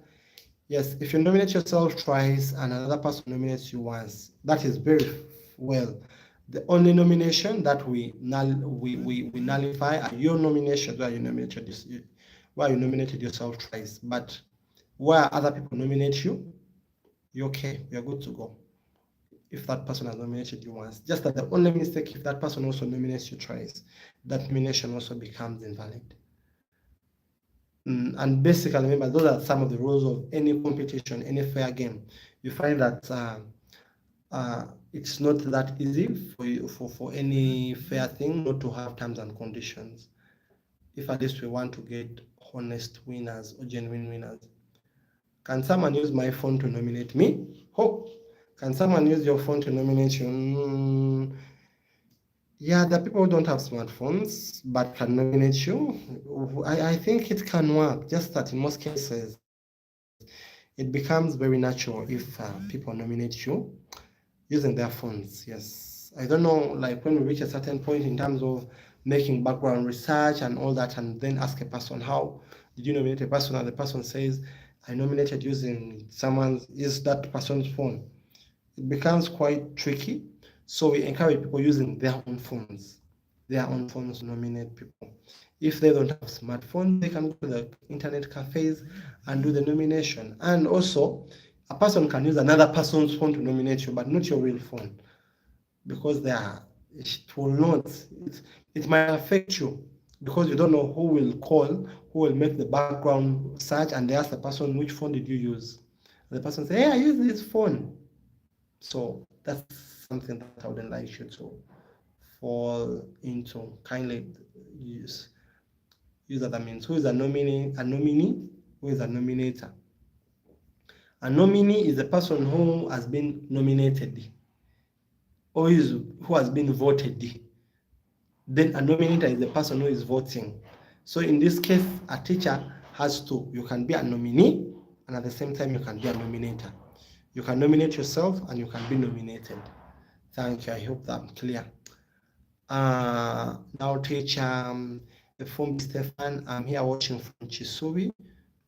Yes, if you nominate yourself twice and another person nominates you once, that is very well. The only nomination that we nullify are your nominations where you nominated yourself twice. But where other people nominate you, you're okay, you're good to go. If that person has nominated you once, just that the only mistake, if that person also nominates you twice, that nomination also becomes invalid. And basically, remember, those are some of the rules of any competition, any fair game. You find that it's not that easy for any fair thing not to have terms and conditions. If at least we want to get honest winners or genuine winners. Can someone use my phone to nominate me? Oh, can someone use your phone to nominate you? Yeah, the people who don't have smartphones but can nominate you. I think it can work, just that in most cases, it becomes very natural if people nominate you using their phones. Yes. I don't know, like when we reach a certain point in terms of making background research and all that, and then ask a person, how did you nominate a person? And the person says, I nominated using that person's phone. It becomes quite tricky. So we encourage people using their own phones to nominate people. If they don't have smartphones, they can go to the internet cafes and do the nomination. And also, a person can use another person's phone to nominate you, but not your real phone, because it might affect you, because you don't know who will call, who will make the background search, and they ask the person, which phone did you use? And the person says, hey, I used this phone. So that's something that I wouldn't like you to fall into. Kindly use other means. Who is a nominee? Who is a nominator? A nominee is a person who has been nominated or who has been voted. Then a nominator is the person who is voting. So in this case, a teacher has two. You can be a nominee, and at the same time, you can be a nominator. You can nominate yourself and you can be nominated. Thank you. I hope that I'm clear. Now, teacher Efumbi Stefan, I'm here watching from Chisui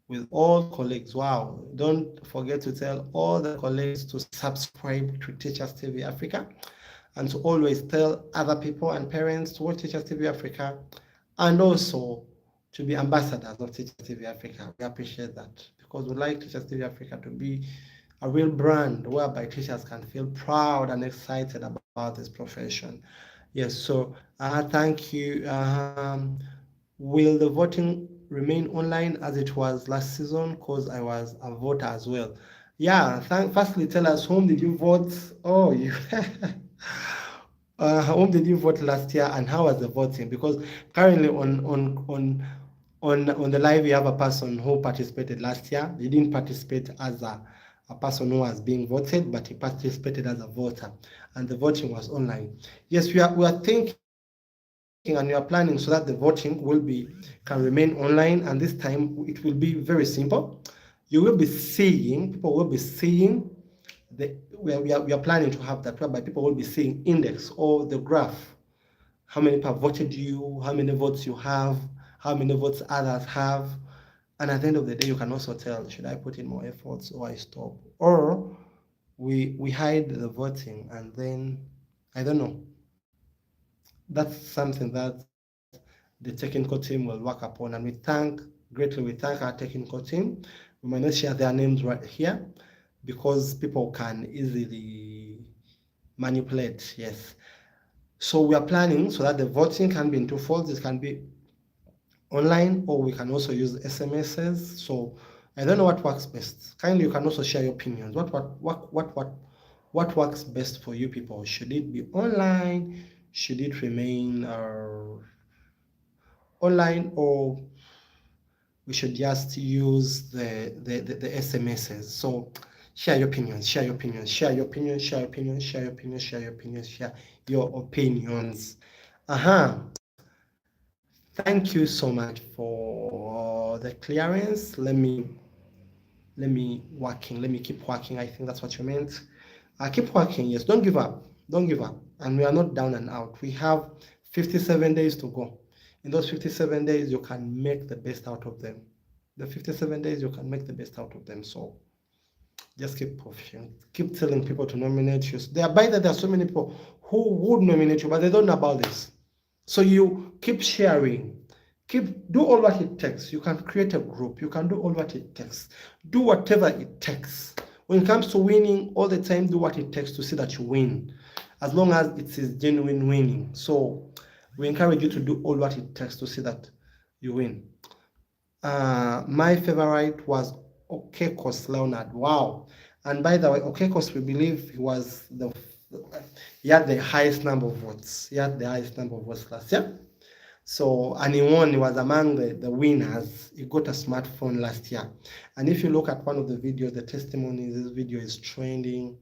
with all colleagues. Wow. Don't forget to tell all the colleagues to subscribe to Teachers TV Africa, and to always tell other people and parents to watch Teachers TV Africa, and also to be ambassadors of Teachers TV Africa. We appreciate that, because we like Teachers TV Africa to be a real brand whereby teachers can feel proud and excited about this profession. Yes, so thank you. Will the voting remain online as it was last season? Because I was a voter as well. Yeah, firstly, tell us, whom did you vote? Oh, you whom did you vote last year, and how was the voting? Because currently on On the live, we have a person who participated last year. He didn't participate as a person who was being voted, but he participated as a voter, and the voting was online. Yes, we are thinking and we are planning so that the voting can remain online, and this time it will be very simple. You will be seeing, people will be seeing we are planning to have that, whereby people will be seeing index or the graph, how many people voted you, how many votes you have, how many votes others have. And at the end of the day, you can also tell, should I put in more efforts or I stop? Or we hide the voting and then, I don't know. That's something that the technical team will work upon. And we thank our technical team. We might not share their names right here because people can easily manipulate, yes. So we are planning so that the voting can be in two folds. It can be online, or we can also use SMSs. So I don't know what works best. Kindly, you can also share your opinions. What works best for you people? Should it be online? Should it remain online, or we should just use the SMSs? So share your opinions, share your opinions, share your opinions, share your opinions, share your opinions, share your opinions, share your opinions. Thank you so much for the clearance. Let me keep working. I think that's what you meant. Keep working, yes. Don't give up. Don't give up. And we are not down and out. We have 57 days to go. In those 57 days, you can make the best out of them. The 57 days, you can make the best out of them. So just keep pushing. Keep telling people to nominate you. There are so many people who would nominate you, but they don't know about this. So you keep sharing. Do all what it takes. You can create a group. You can do all what it takes. Do whatever it takes. When it comes to winning, all the time, do what it takes to see that you win, as long as it is genuine winning. So we encourage you to do all what it takes to see that you win. My favorite was Okekos Leonard. Wow. And by the way, Okekos, we believe he had the highest number of votes. He had the highest number of votes last year. So, and he won, he was among the winners. He got a smartphone last year. And if you look at one of the videos, the testimonies, this video is trending.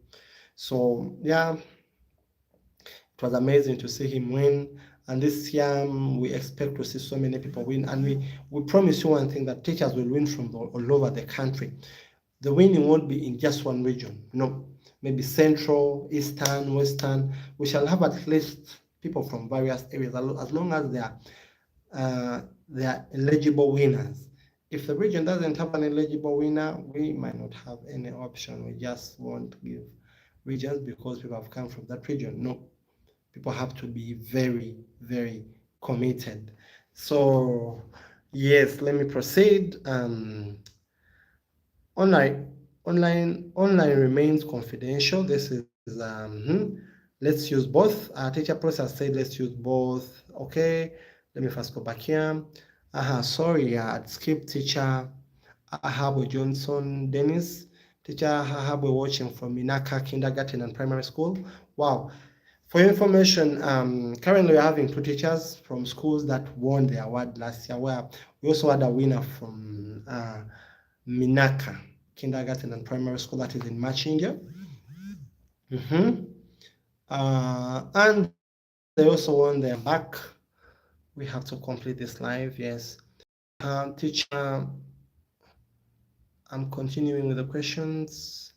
So, yeah, it was amazing to see him win. And this year, we expect to see so many people win. And we promise you one thing, that teachers will win from all over the country. The winning won't be in just one region. No, maybe Central, Eastern, Western. We shall have at least people from various areas, as long as they are eligible winners. If the region doesn't have an eligible winner, we might not have any option. We just won't give regions because people have come from that region. No, people have to be very, very committed. So yes, let me proceed. Online remains confidential. This is let's use both. Teacher process said let's use both. Okay, let me first go back here. Sorry, I'd skip teacher Ahabwe Johnson Dennis. Teacher Ahabwe watching from Minaka Kindergarten and Primary School. Wow. For your information, currently we're having 2 teachers from schools that won the award last year, where we also had a winner from Minaka Kindergarten and Primary School, that is in Machinga. And they also won their back. We have to complete this live, yes. Teacher, I'm continuing with the questions.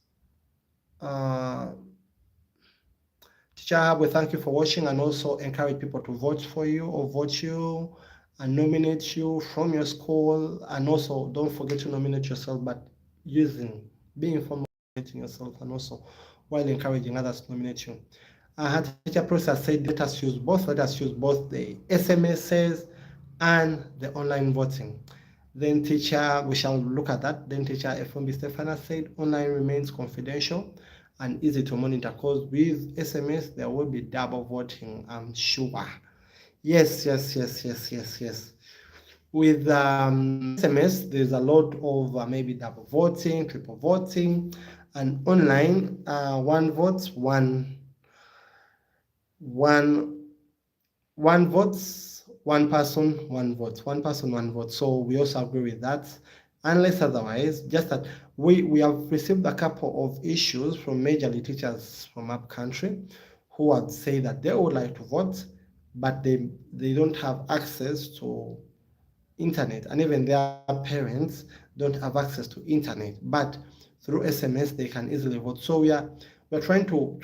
Teacher, we thank you for watching, and also encourage people to vote for you or vote you and nominate you from your school. And also don't forget to nominate yourself, but being informed, nominating yourself, and also while encouraging others to nominate you. Teacher process said let us use both the SMSs and the online voting. Then teacher, we shall look at that. Then teacher FMB Stefana said online remains confidential and easy to monitor, because with SMS there will be double voting, I'm sure. Yes. With SMS, there's a lot of maybe double voting, triple voting, and online, one votes, one votes, one person, one vote, one person, one vote. So we also agree with that. Unless otherwise, just that we have received a couple of issues from majorly teachers from up country who would say that they would like to vote, but they don't have access to internet, and even their parents don't have access to internet, but through SMS they can easily vote. So we're trying to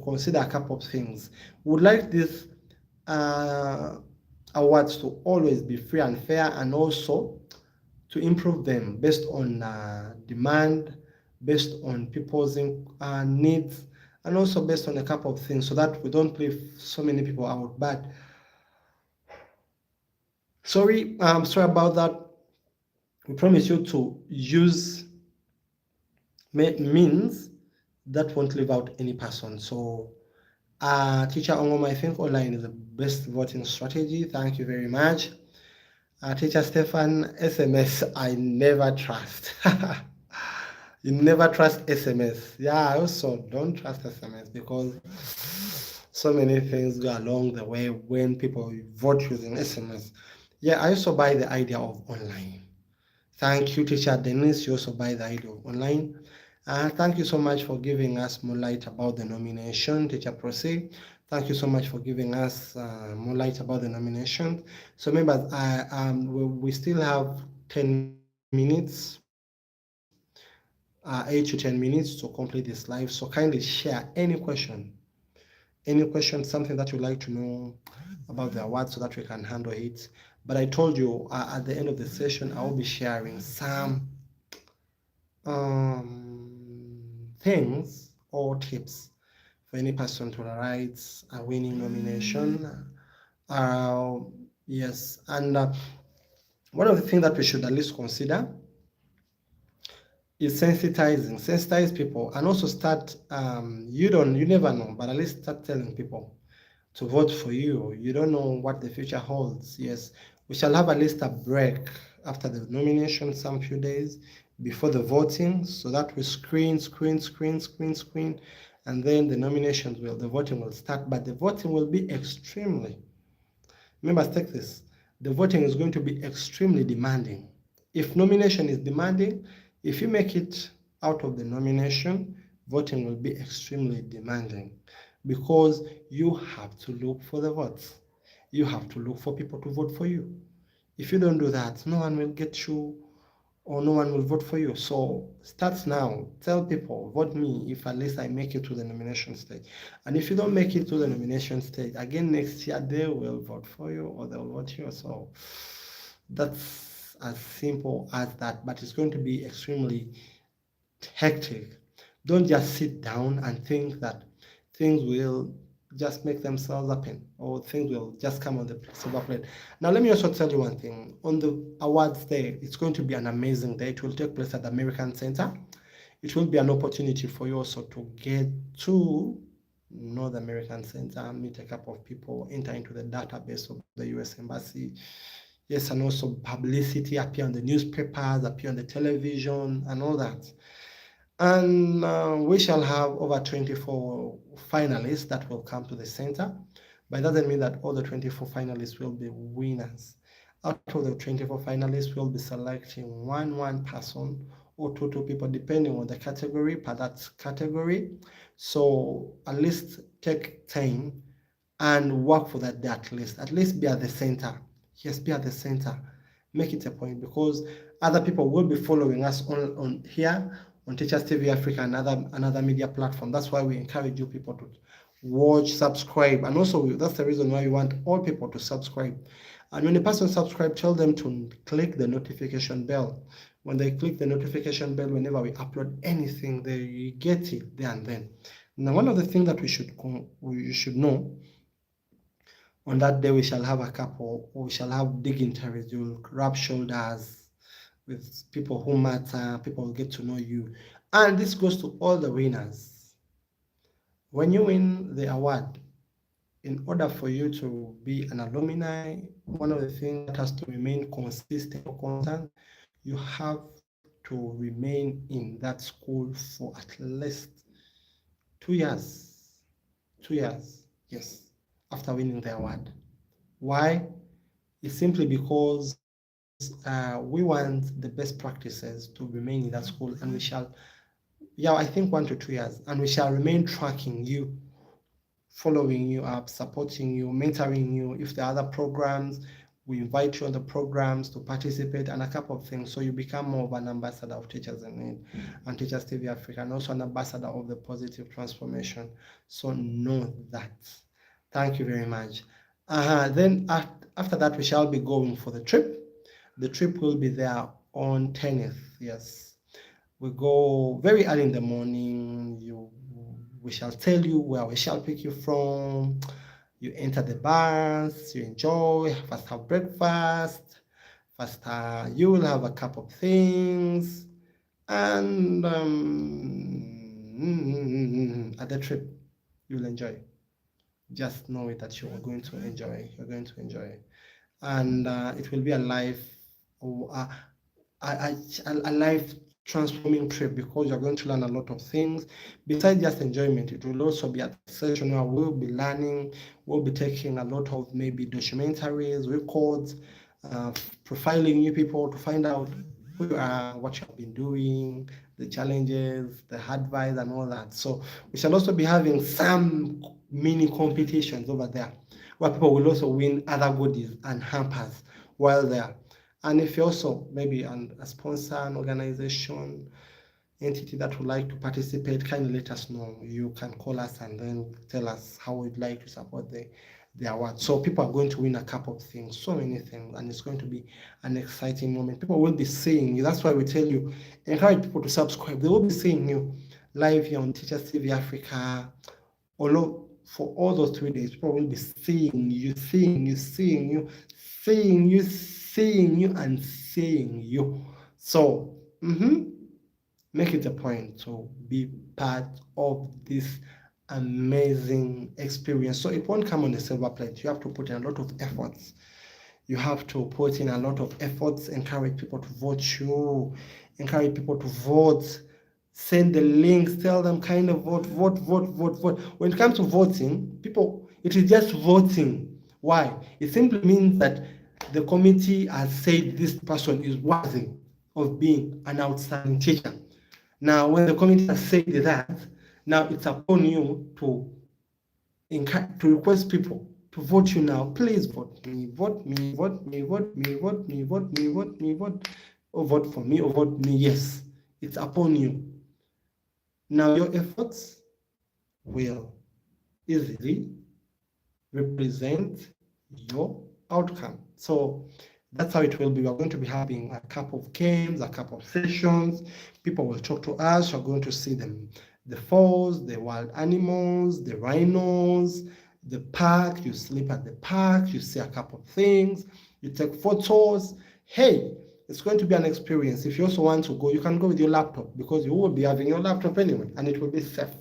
consider a couple of things. We would like this uh, awards to always be free and fair, and also to improve them based on demand, based on people's needs, and also based on a couple of things, so that we don't leave so many people out. But sorry about that. We promise you to use means that won't leave out any person. So, Teacher Ongoma, I think online is the best voting strategy. Thank you very much. Teacher Stefan, SMS, I never trust. You never trust SMS. Yeah, I also don't trust SMS because so many things go along the way when people vote using SMS. Yeah, I also buy the idea of online. Thank you, Teacher Dennis. You also buy the idea of online. Thank you so much for giving us more light about the nomination, Teacher Prosi. Thank you so much for giving us more light about the nomination. So members, we still have 10 minutes, 8 to 10 minutes to complete this live. So kindly share any question, something that you'd like to know about the award so that we can handle it. But I told you at the end of the session, I will be sharing some things or tips for any person to write a winning nomination. Yes, and one of the things that we should at least consider is sensitize people, and also start, you never know, but at least start telling people to vote for you. You don't know what the future holds. Yes, we shall have at least a break after the nomination, some few days before the voting, so that we screen, and then the voting will start. But the voting will be extremely, remember, take this, the voting is going to be extremely demanding. If nomination is demanding, if you make it out of the nomination, voting will be extremely demanding, because you have to look for the votes. You have to look for people to vote for you. If you don't do that, no one will get you, or no one will vote for you. So start now. Tell people, vote me if at least I make it to the nomination stage. And if you don't make it to the nomination stage, again next year they will vote for you or they'll vote you. So that's as simple as that, but it's going to be extremely hectic. Don't just sit down and think that things will just make themselves happen, or things will just come on the silver plate. Now, let me also tell you one thing. On the awards day, it's going to be an amazing day. It will take place at the American Center. It will be an opportunity for you also to get to know the American Center, meet a couple of people, enter into the database of the US Embassy. Yes, and also publicity, appear on the newspapers, appear on the television, and all that. And we shall have over 24 finalists that will come to the center, but it doesn't mean that all the 24 finalists will be winners. Out of the 24 finalists, we'll be selecting one person or two people, depending on the category, per that category. So at least take time and work for that day at least be at the center. Yes, be at the center. Make it a point, because other people will be following us on here on Teachers TV Africa and another media platform. That's why we encourage you people to watch, subscribe, and also that's the reason why we want all people to subscribe. And when a person subscribe, tell them to click the notification bell. When they click the notification bell, whenever we upload anything, they get it there and then. Now, one of the things that we should know, on that day we shall have dignitaries. You'll rub shoulders with people who matter, people will get to know you. And this goes to all the winners. When you win the award, in order for you to be an alumni, one of the things that has to remain consistent or constant, you have to remain in that school for at least 2 years. 2 years, yes, after winning the award. Why? is simply because we want the best practices to remain in that school, and we shall, yeah, I think 1 to 2 years, and we shall remain tracking you, following you up, supporting you, mentoring you. If there are other programs, we invite you on the programs to participate, and a couple of things. So you become more of an ambassador of Teachers in Need and Teachers TV Africa, and also an ambassador of the positive transformation. So know that. Thank you very much. Then after that, we shall be going for the trip. The trip will be there on 10th. Yes, we go very early in the morning. We shall tell you where we shall pick you from. You enter the bus, you enjoy, first have breakfast, first you will have a cup of things, and at the trip, you'll enjoy. Just know it that you are going to enjoy. You're going to enjoy, and it will be a life, or a life transforming trip, because you're going to learn a lot of things. Besides just enjoyment, it will also be a session where we'll be learning, we'll be taking a lot of maybe documentaries, records, profiling new people to find out who you are, what you have been doing, the challenges, the advice, and all that. So we shall also be having some mini competitions over there, where people will also win other goodies and hampers while there. And if you also maybe a sponsor, an organization, entity that would like to participate, kindly let us know. You can call us and then tell us how we'd like to support the award. So people are going to win a couple of things, so many things, and it's going to be an exciting moment. People will be seeing you. That's why we tell you, encourage people to subscribe. They will be seeing you live here on Teachers TV Africa. Although for all those 3 days, people will be seeing you, seeing you, seeing you, seeing you, seeing you, and seeing you. So make it a point to be part of this amazing experience. So it won't come on a silver plate. You have to put in a lot of efforts. You have to put in a lot of efforts, encourage people to vote you, encourage people to vote, send the links, tell them kind of vote. When it comes to voting, people, it is just voting. Why? It simply means that the committee has said this person is worthy of being an outstanding teacher. Now, when the committee has said that, now it's upon you to request people to vote you now. Please vote me, vote me, vote me, vote me, vote me, vote me, vote me, vote, or vote for me, or vote me. Yes, it's upon you. Now your efforts will easily represent your outcome. So that's how it will be. We're going to be having a couple of games, a couple of sessions. People will talk to us. You're going to see them, the falls, the wild animals, the rhinos, the park. You sleep at the park. You see a couple of things. You take photos. Hey, it's going to be an experience. If you also want to go, you can go with your laptop, because you will be having your laptop anyway, and it will be safe.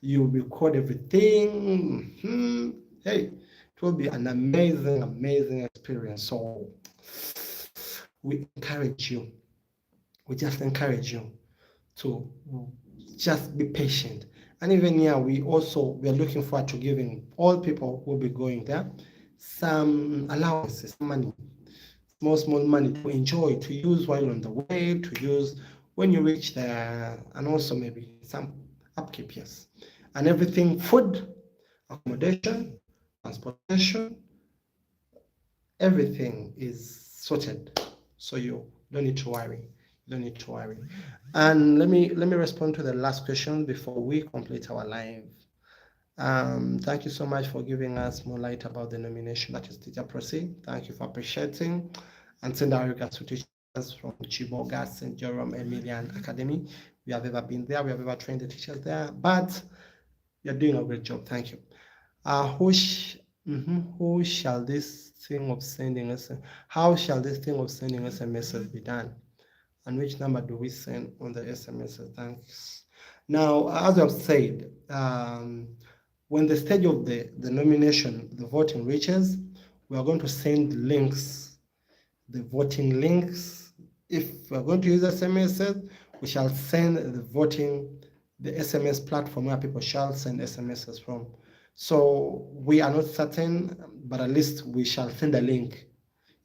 You record everything. Hey, it will be an amazing experience. So we encourage you. We just encourage you to just be patient. And even here, we are looking forward to giving all people who will be going there some allowances, money, small money to enjoy, to use while on the way, to use when you reach there, and also maybe some upkeep, yes. And everything, food, accommodation, transportation, everything is sorted. So you don't need to worry. You don't need to worry. And let me respond to the last question before we complete our live. Thank you so much for giving us more light about the nomination, that is Teacher Proceed. Thank you for appreciating, and send our regards to teachers from Chiboga, St. Jerome, Emilian Academy. We have ever been there, we have ever trained the teachers there, but you're doing a great job. Thank you. Who shall this thing of sending SMS? How shall this thing of sending SMSs be done? And which number do we send on the SMSs? Thanks. Now, as I've said, when the stage of the nomination, the voting reaches, we are going to send links, the voting links. If we're going to use SMSs, we shall send the SMS platform where people shall send SMSs from. So we are not certain, but at least we shall send a link.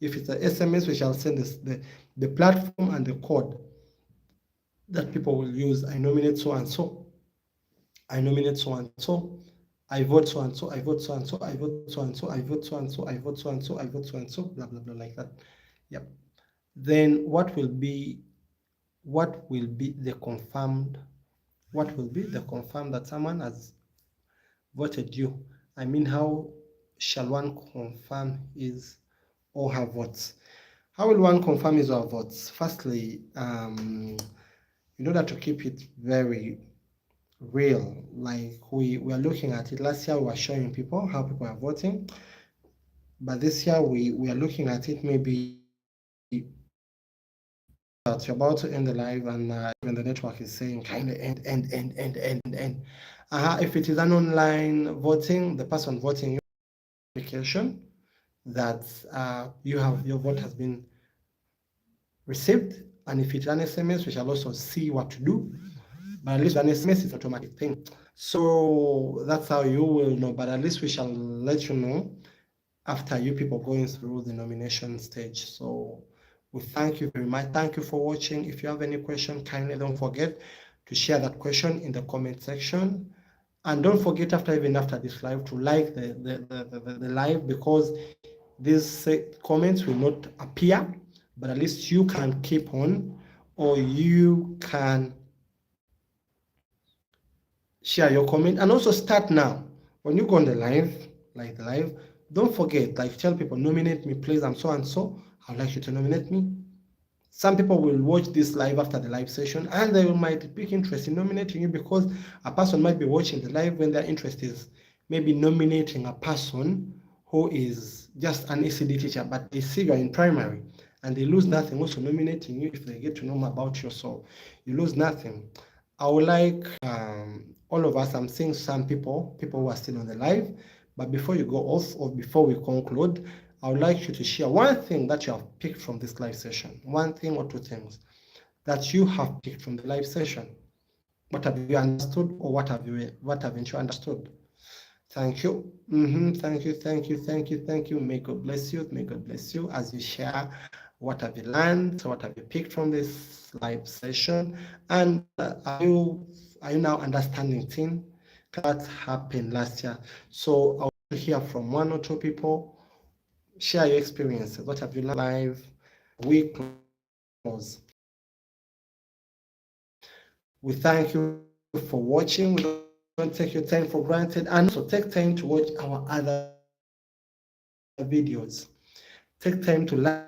If it's an SMS, we shall send the platform and the code that people will use. I nominate so and so. I nominate so and so. I vote so and so. I vote so and so. I vote so and so. I vote so and so. I vote so and so. I vote so and so. Blah blah blah, like that. Yep. Then what will be the confirmed? What will be the confirmed that someone has voted you? I mean, how shall one confirm his or her votes? How will one confirm his or her votes? Firstly, in order to keep it very real, like we are looking at it. Last year we were showing people how people are voting, but this year we are looking at it maybe that you're about to end the live and even the network is saying kind of end. If it is an online voting, the person voting your application that your vote has been received, and if it's an SMS, we shall also see what to do. But at least an SMS is an automatic thing, so that's how you will know. But at least we shall let you know after you people going through the nomination stage. So we thank you very much. Thank you for watching. If you have any question, kindly don't forget to share that question in the comment section. And don't forget after this live to like the live, because these comments will not appear, but at least you can keep on, or you can share your comment. And also start now. When you go on the live, like the live, don't forget, like tell people, nominate me, please. I'm so and so. I'd like you to nominate me. Some people will watch this live after the live session and they might pick interest in nominating you, because a person might be watching the live when their interest is maybe nominating a person who is just an ECD teacher, but they see you're in primary and they lose nothing also nominating you if they get to know more about you. So you lose nothing. I would like all of us, I'm seeing some people who are still on the live, but before you go off or before we conclude, I would like you to share one thing that you have picked from this live session, one thing or two things that you have picked from the live session. What have you understood, or what haven't you understood? Thank you. Thank you. May God bless you. May God bless you as you share what have you learned, what have you picked from this live session, and are you now understanding things that happened last year? So I want to hear from one or two people. Share your experiences. What have you learned live? We close. We thank you for watching. We don't take your time for granted, and also take time to watch our other videos. Take time to like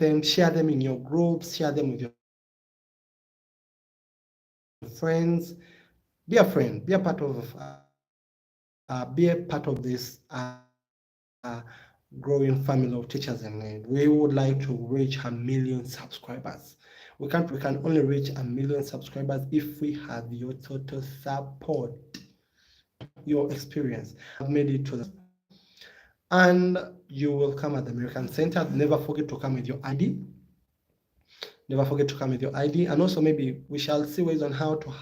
them, share them in your groups, share them with your friends. Be a friend. Be a part of this growing family of teachers in need. We would like to reach 1 million subscribers. We can only reach 1 million subscribers if we have your total support, your experience. I've made it to the, and you will come at the American Center. Never forget to come with your ID. Never forget to come with your ID. And also maybe we shall see ways on how to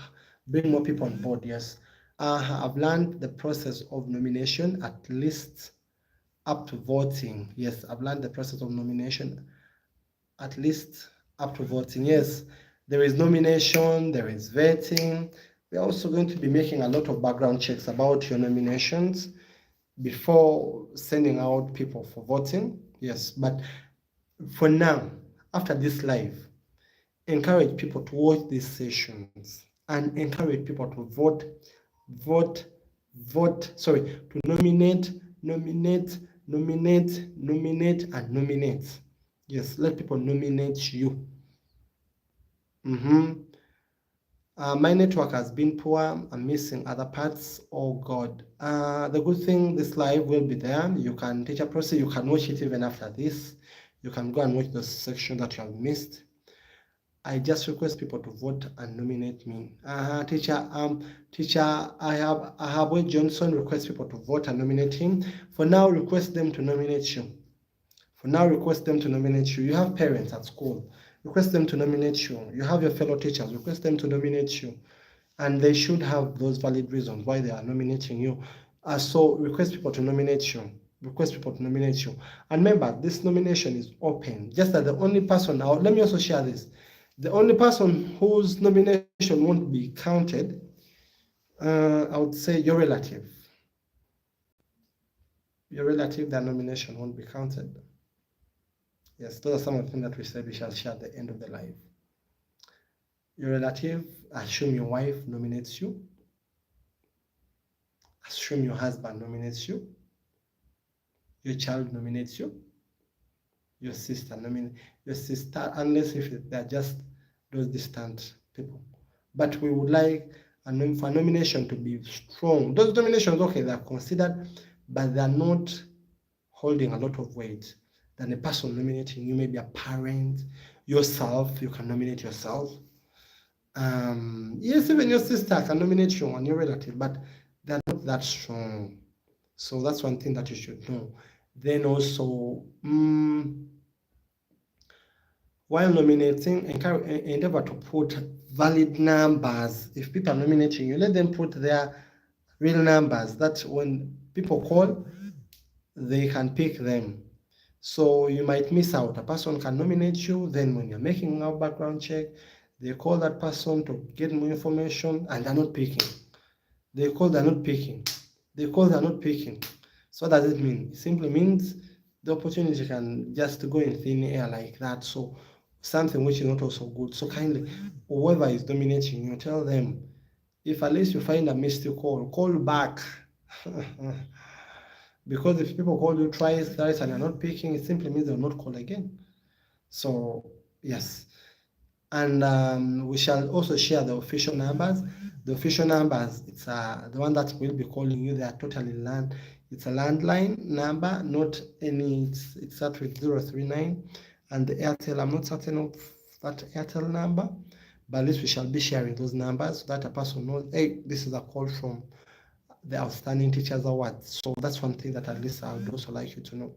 bring more people on board. Yes, I've learned the process of nomination, at least up to voting. Yes, I've learned the process of nomination, at least up to voting. Yes, there is nomination, there is vetting. We're also going to be making a lot of background checks about your nominations before sending out people for voting. Yes, but for now, after this live, encourage people to watch these sessions and encourage people to to nominate, and nominate. Yes, let people nominate you. My network has been poor. I'm missing other parts. Oh God. The good thing, this live will be there. You can teach a process. You can watch it even after this. You can go and watch the section that you have missed. I just request people to vote and nominate me. Teacher Ahabwe Johnson requests people to vote and nominate him. For now, request them to nominate you. You have parents at school. Request them to nominate you. You have your fellow teachers. Request them to nominate you. And they should have those valid reasons why they are nominating you. So request people to nominate you. request people to nominate you. And remember, this nomination is open. Just that the only person, now let me also share this. The only person whose nomination won't be counted, I would say your relative. Your relative, their nomination won't be counted. Yes, those are some of the things that we said we shall share at the end of the live. Your relative, assume your wife nominates you. Assume your husband nominates you. Your child nominates you. Your sister nominates your sister, unless if they're just those distant people. But we would like for nomination to be strong. Those nominations, okay, they are considered, but they are not holding a lot of weight. Than a person nominating you, maybe a parent, yourself, you can nominate yourself. Yes, even your sister can nominate you and your relative, but they're not that strong. So that's one thing that you should know. Then also, while nominating, endeavor to put valid numbers. If people are nominating you, let them put their real numbers, that when people call, they can pick them. So you might miss out. A person can nominate you, then when you're making a background check, they call that person to get more information and they're not picking. They call, they're not picking. They call, they're not picking. So what does it mean? It simply means the opportunity can just go in thin air like that. So something which is not also good. So kindly, whoever is nominating you, tell them, if at least you find a missed call back. Because if people call you twice, thrice, and you're not picking, it simply means they'll not call again. So yes. And we shall also share the official numbers. The official numbers, it's the one that will be calling you. They are totally it's a landline number, not any. It starts with 039, and the Airtel. I'm not certain of that Airtel number, but at least we shall be sharing those numbers so that a person knows, hey, this is a call from the Outstanding Teachers Awards. So that's one thing that at least I would also like you to know.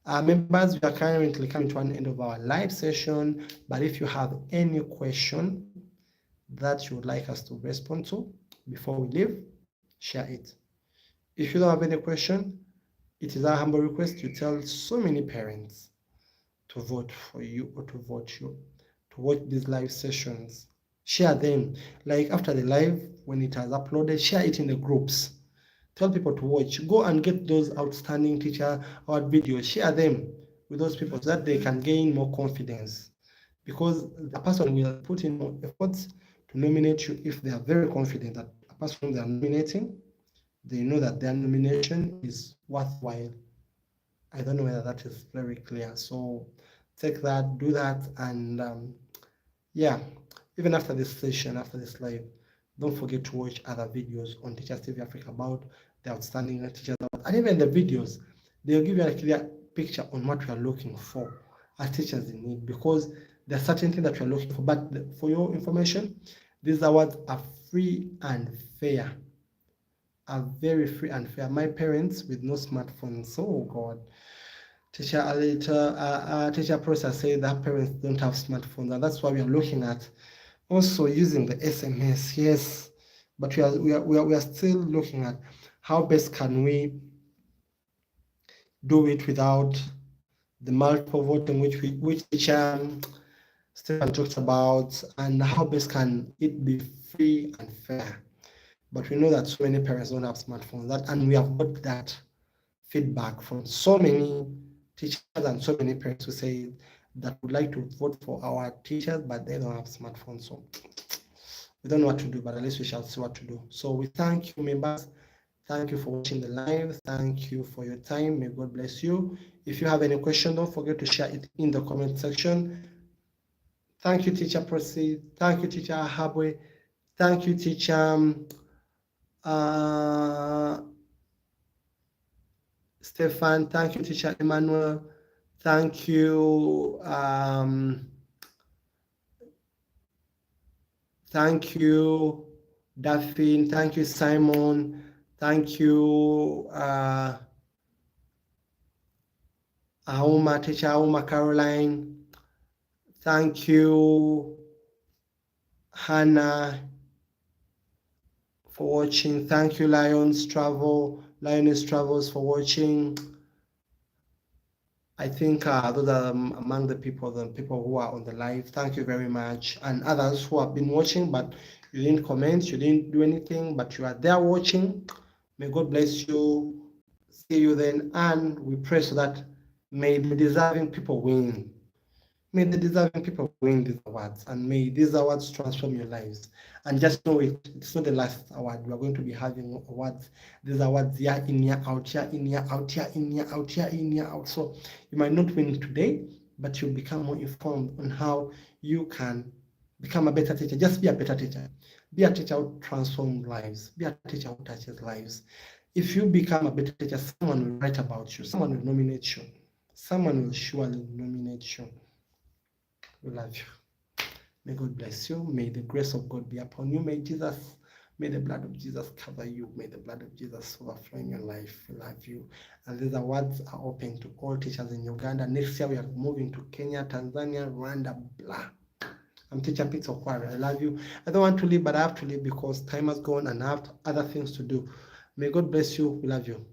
Members, we are currently coming to an end of our live session, but if you have any question that you would like us to respond to before we leave, share it. If you don't have any question, it is our humble request you tell so many parents to vote for you or to vote you, to watch these live sessions. Share them. Like after the live, when it has uploaded, share it in the groups. Tell people to watch. Go and get those Outstanding Teacher Award videos. Share them with those people so that they can gain more confidence. Because the person will put in more efforts to nominate you if they are very confident that a person they are nominating, they know that their nomination is worthwhile. I don't know whether that is very clear. So take that, do that, and yeah, even after this session, after this live, don't forget to watch other videos on Teachers TV Africa about the Outstanding Teachers Award. And even the videos, they'll give you a clear picture on what we are looking for as teachers in need, because there are certain things that we are looking for. But for your information, these awards are free and fair, are very free and fair. My parents with no smartphones, oh God. Teacher process said that parents don't have smartphones, and that's why we are looking at also using the SMS. Yes, but we are still looking at how best can we do it without the multiple voting which Stephen talked about, and how best can it be free and fair. But we know that so many parents don't have smartphones, and we have got that feedback from so many teachers and so many parents who say that would like to vote for our teachers, but they don't have smartphones. So we don't know what to do, but at least we shall see what to do. So we thank you, members. Thank you for watching the live. Thank you for your time. May God bless you. If you have any question, don't forget to share it in the comment section. Thank you, Teacher Proceed. Thank you, Teacher Ahabwe. Thank you, Teacher Stefan. Thank you, Teacher Emmanuel. Thank you. Thank you, Daphne. Thank you, Simon. Thank you, Auma, Teacher Auma Caroline. Thank you, Hannah, for watching. Thank you, Lioness Travels for watching. I think those are among the people who are on the live. Thank you very much. And others who have been watching, but you didn't comment, you didn't do anything, but you are there watching. May God bless you. See you then. And we pray so that may the deserving people win. May the deserving people win these awards, and may these awards transform your lives. And just know it's not the last award. We are going to be having awards. These awards year in, year out, year in, year out, year in, year out, year in, year out. So you might not win today, but you'll become more informed on how you can become a better teacher. Just be a better teacher. Be a teacher who transforms lives. Be a teacher who touches lives. If you become a better teacher, someone will write about you. Someone will nominate you. Someone will surely nominate you. We love you. May God bless you. May the grace of God be upon you. May the blood of Jesus cover you. May the blood of Jesus overflow in your life. We love you. And these awards are open to all teachers in Uganda. Next year we are moving to Kenya, Tanzania, Rwanda, blah. I'm Teacher Pete Okwara. I love you. I don't want to leave, but I have to leave because time has gone and I have other things to do. May God bless you. We love you.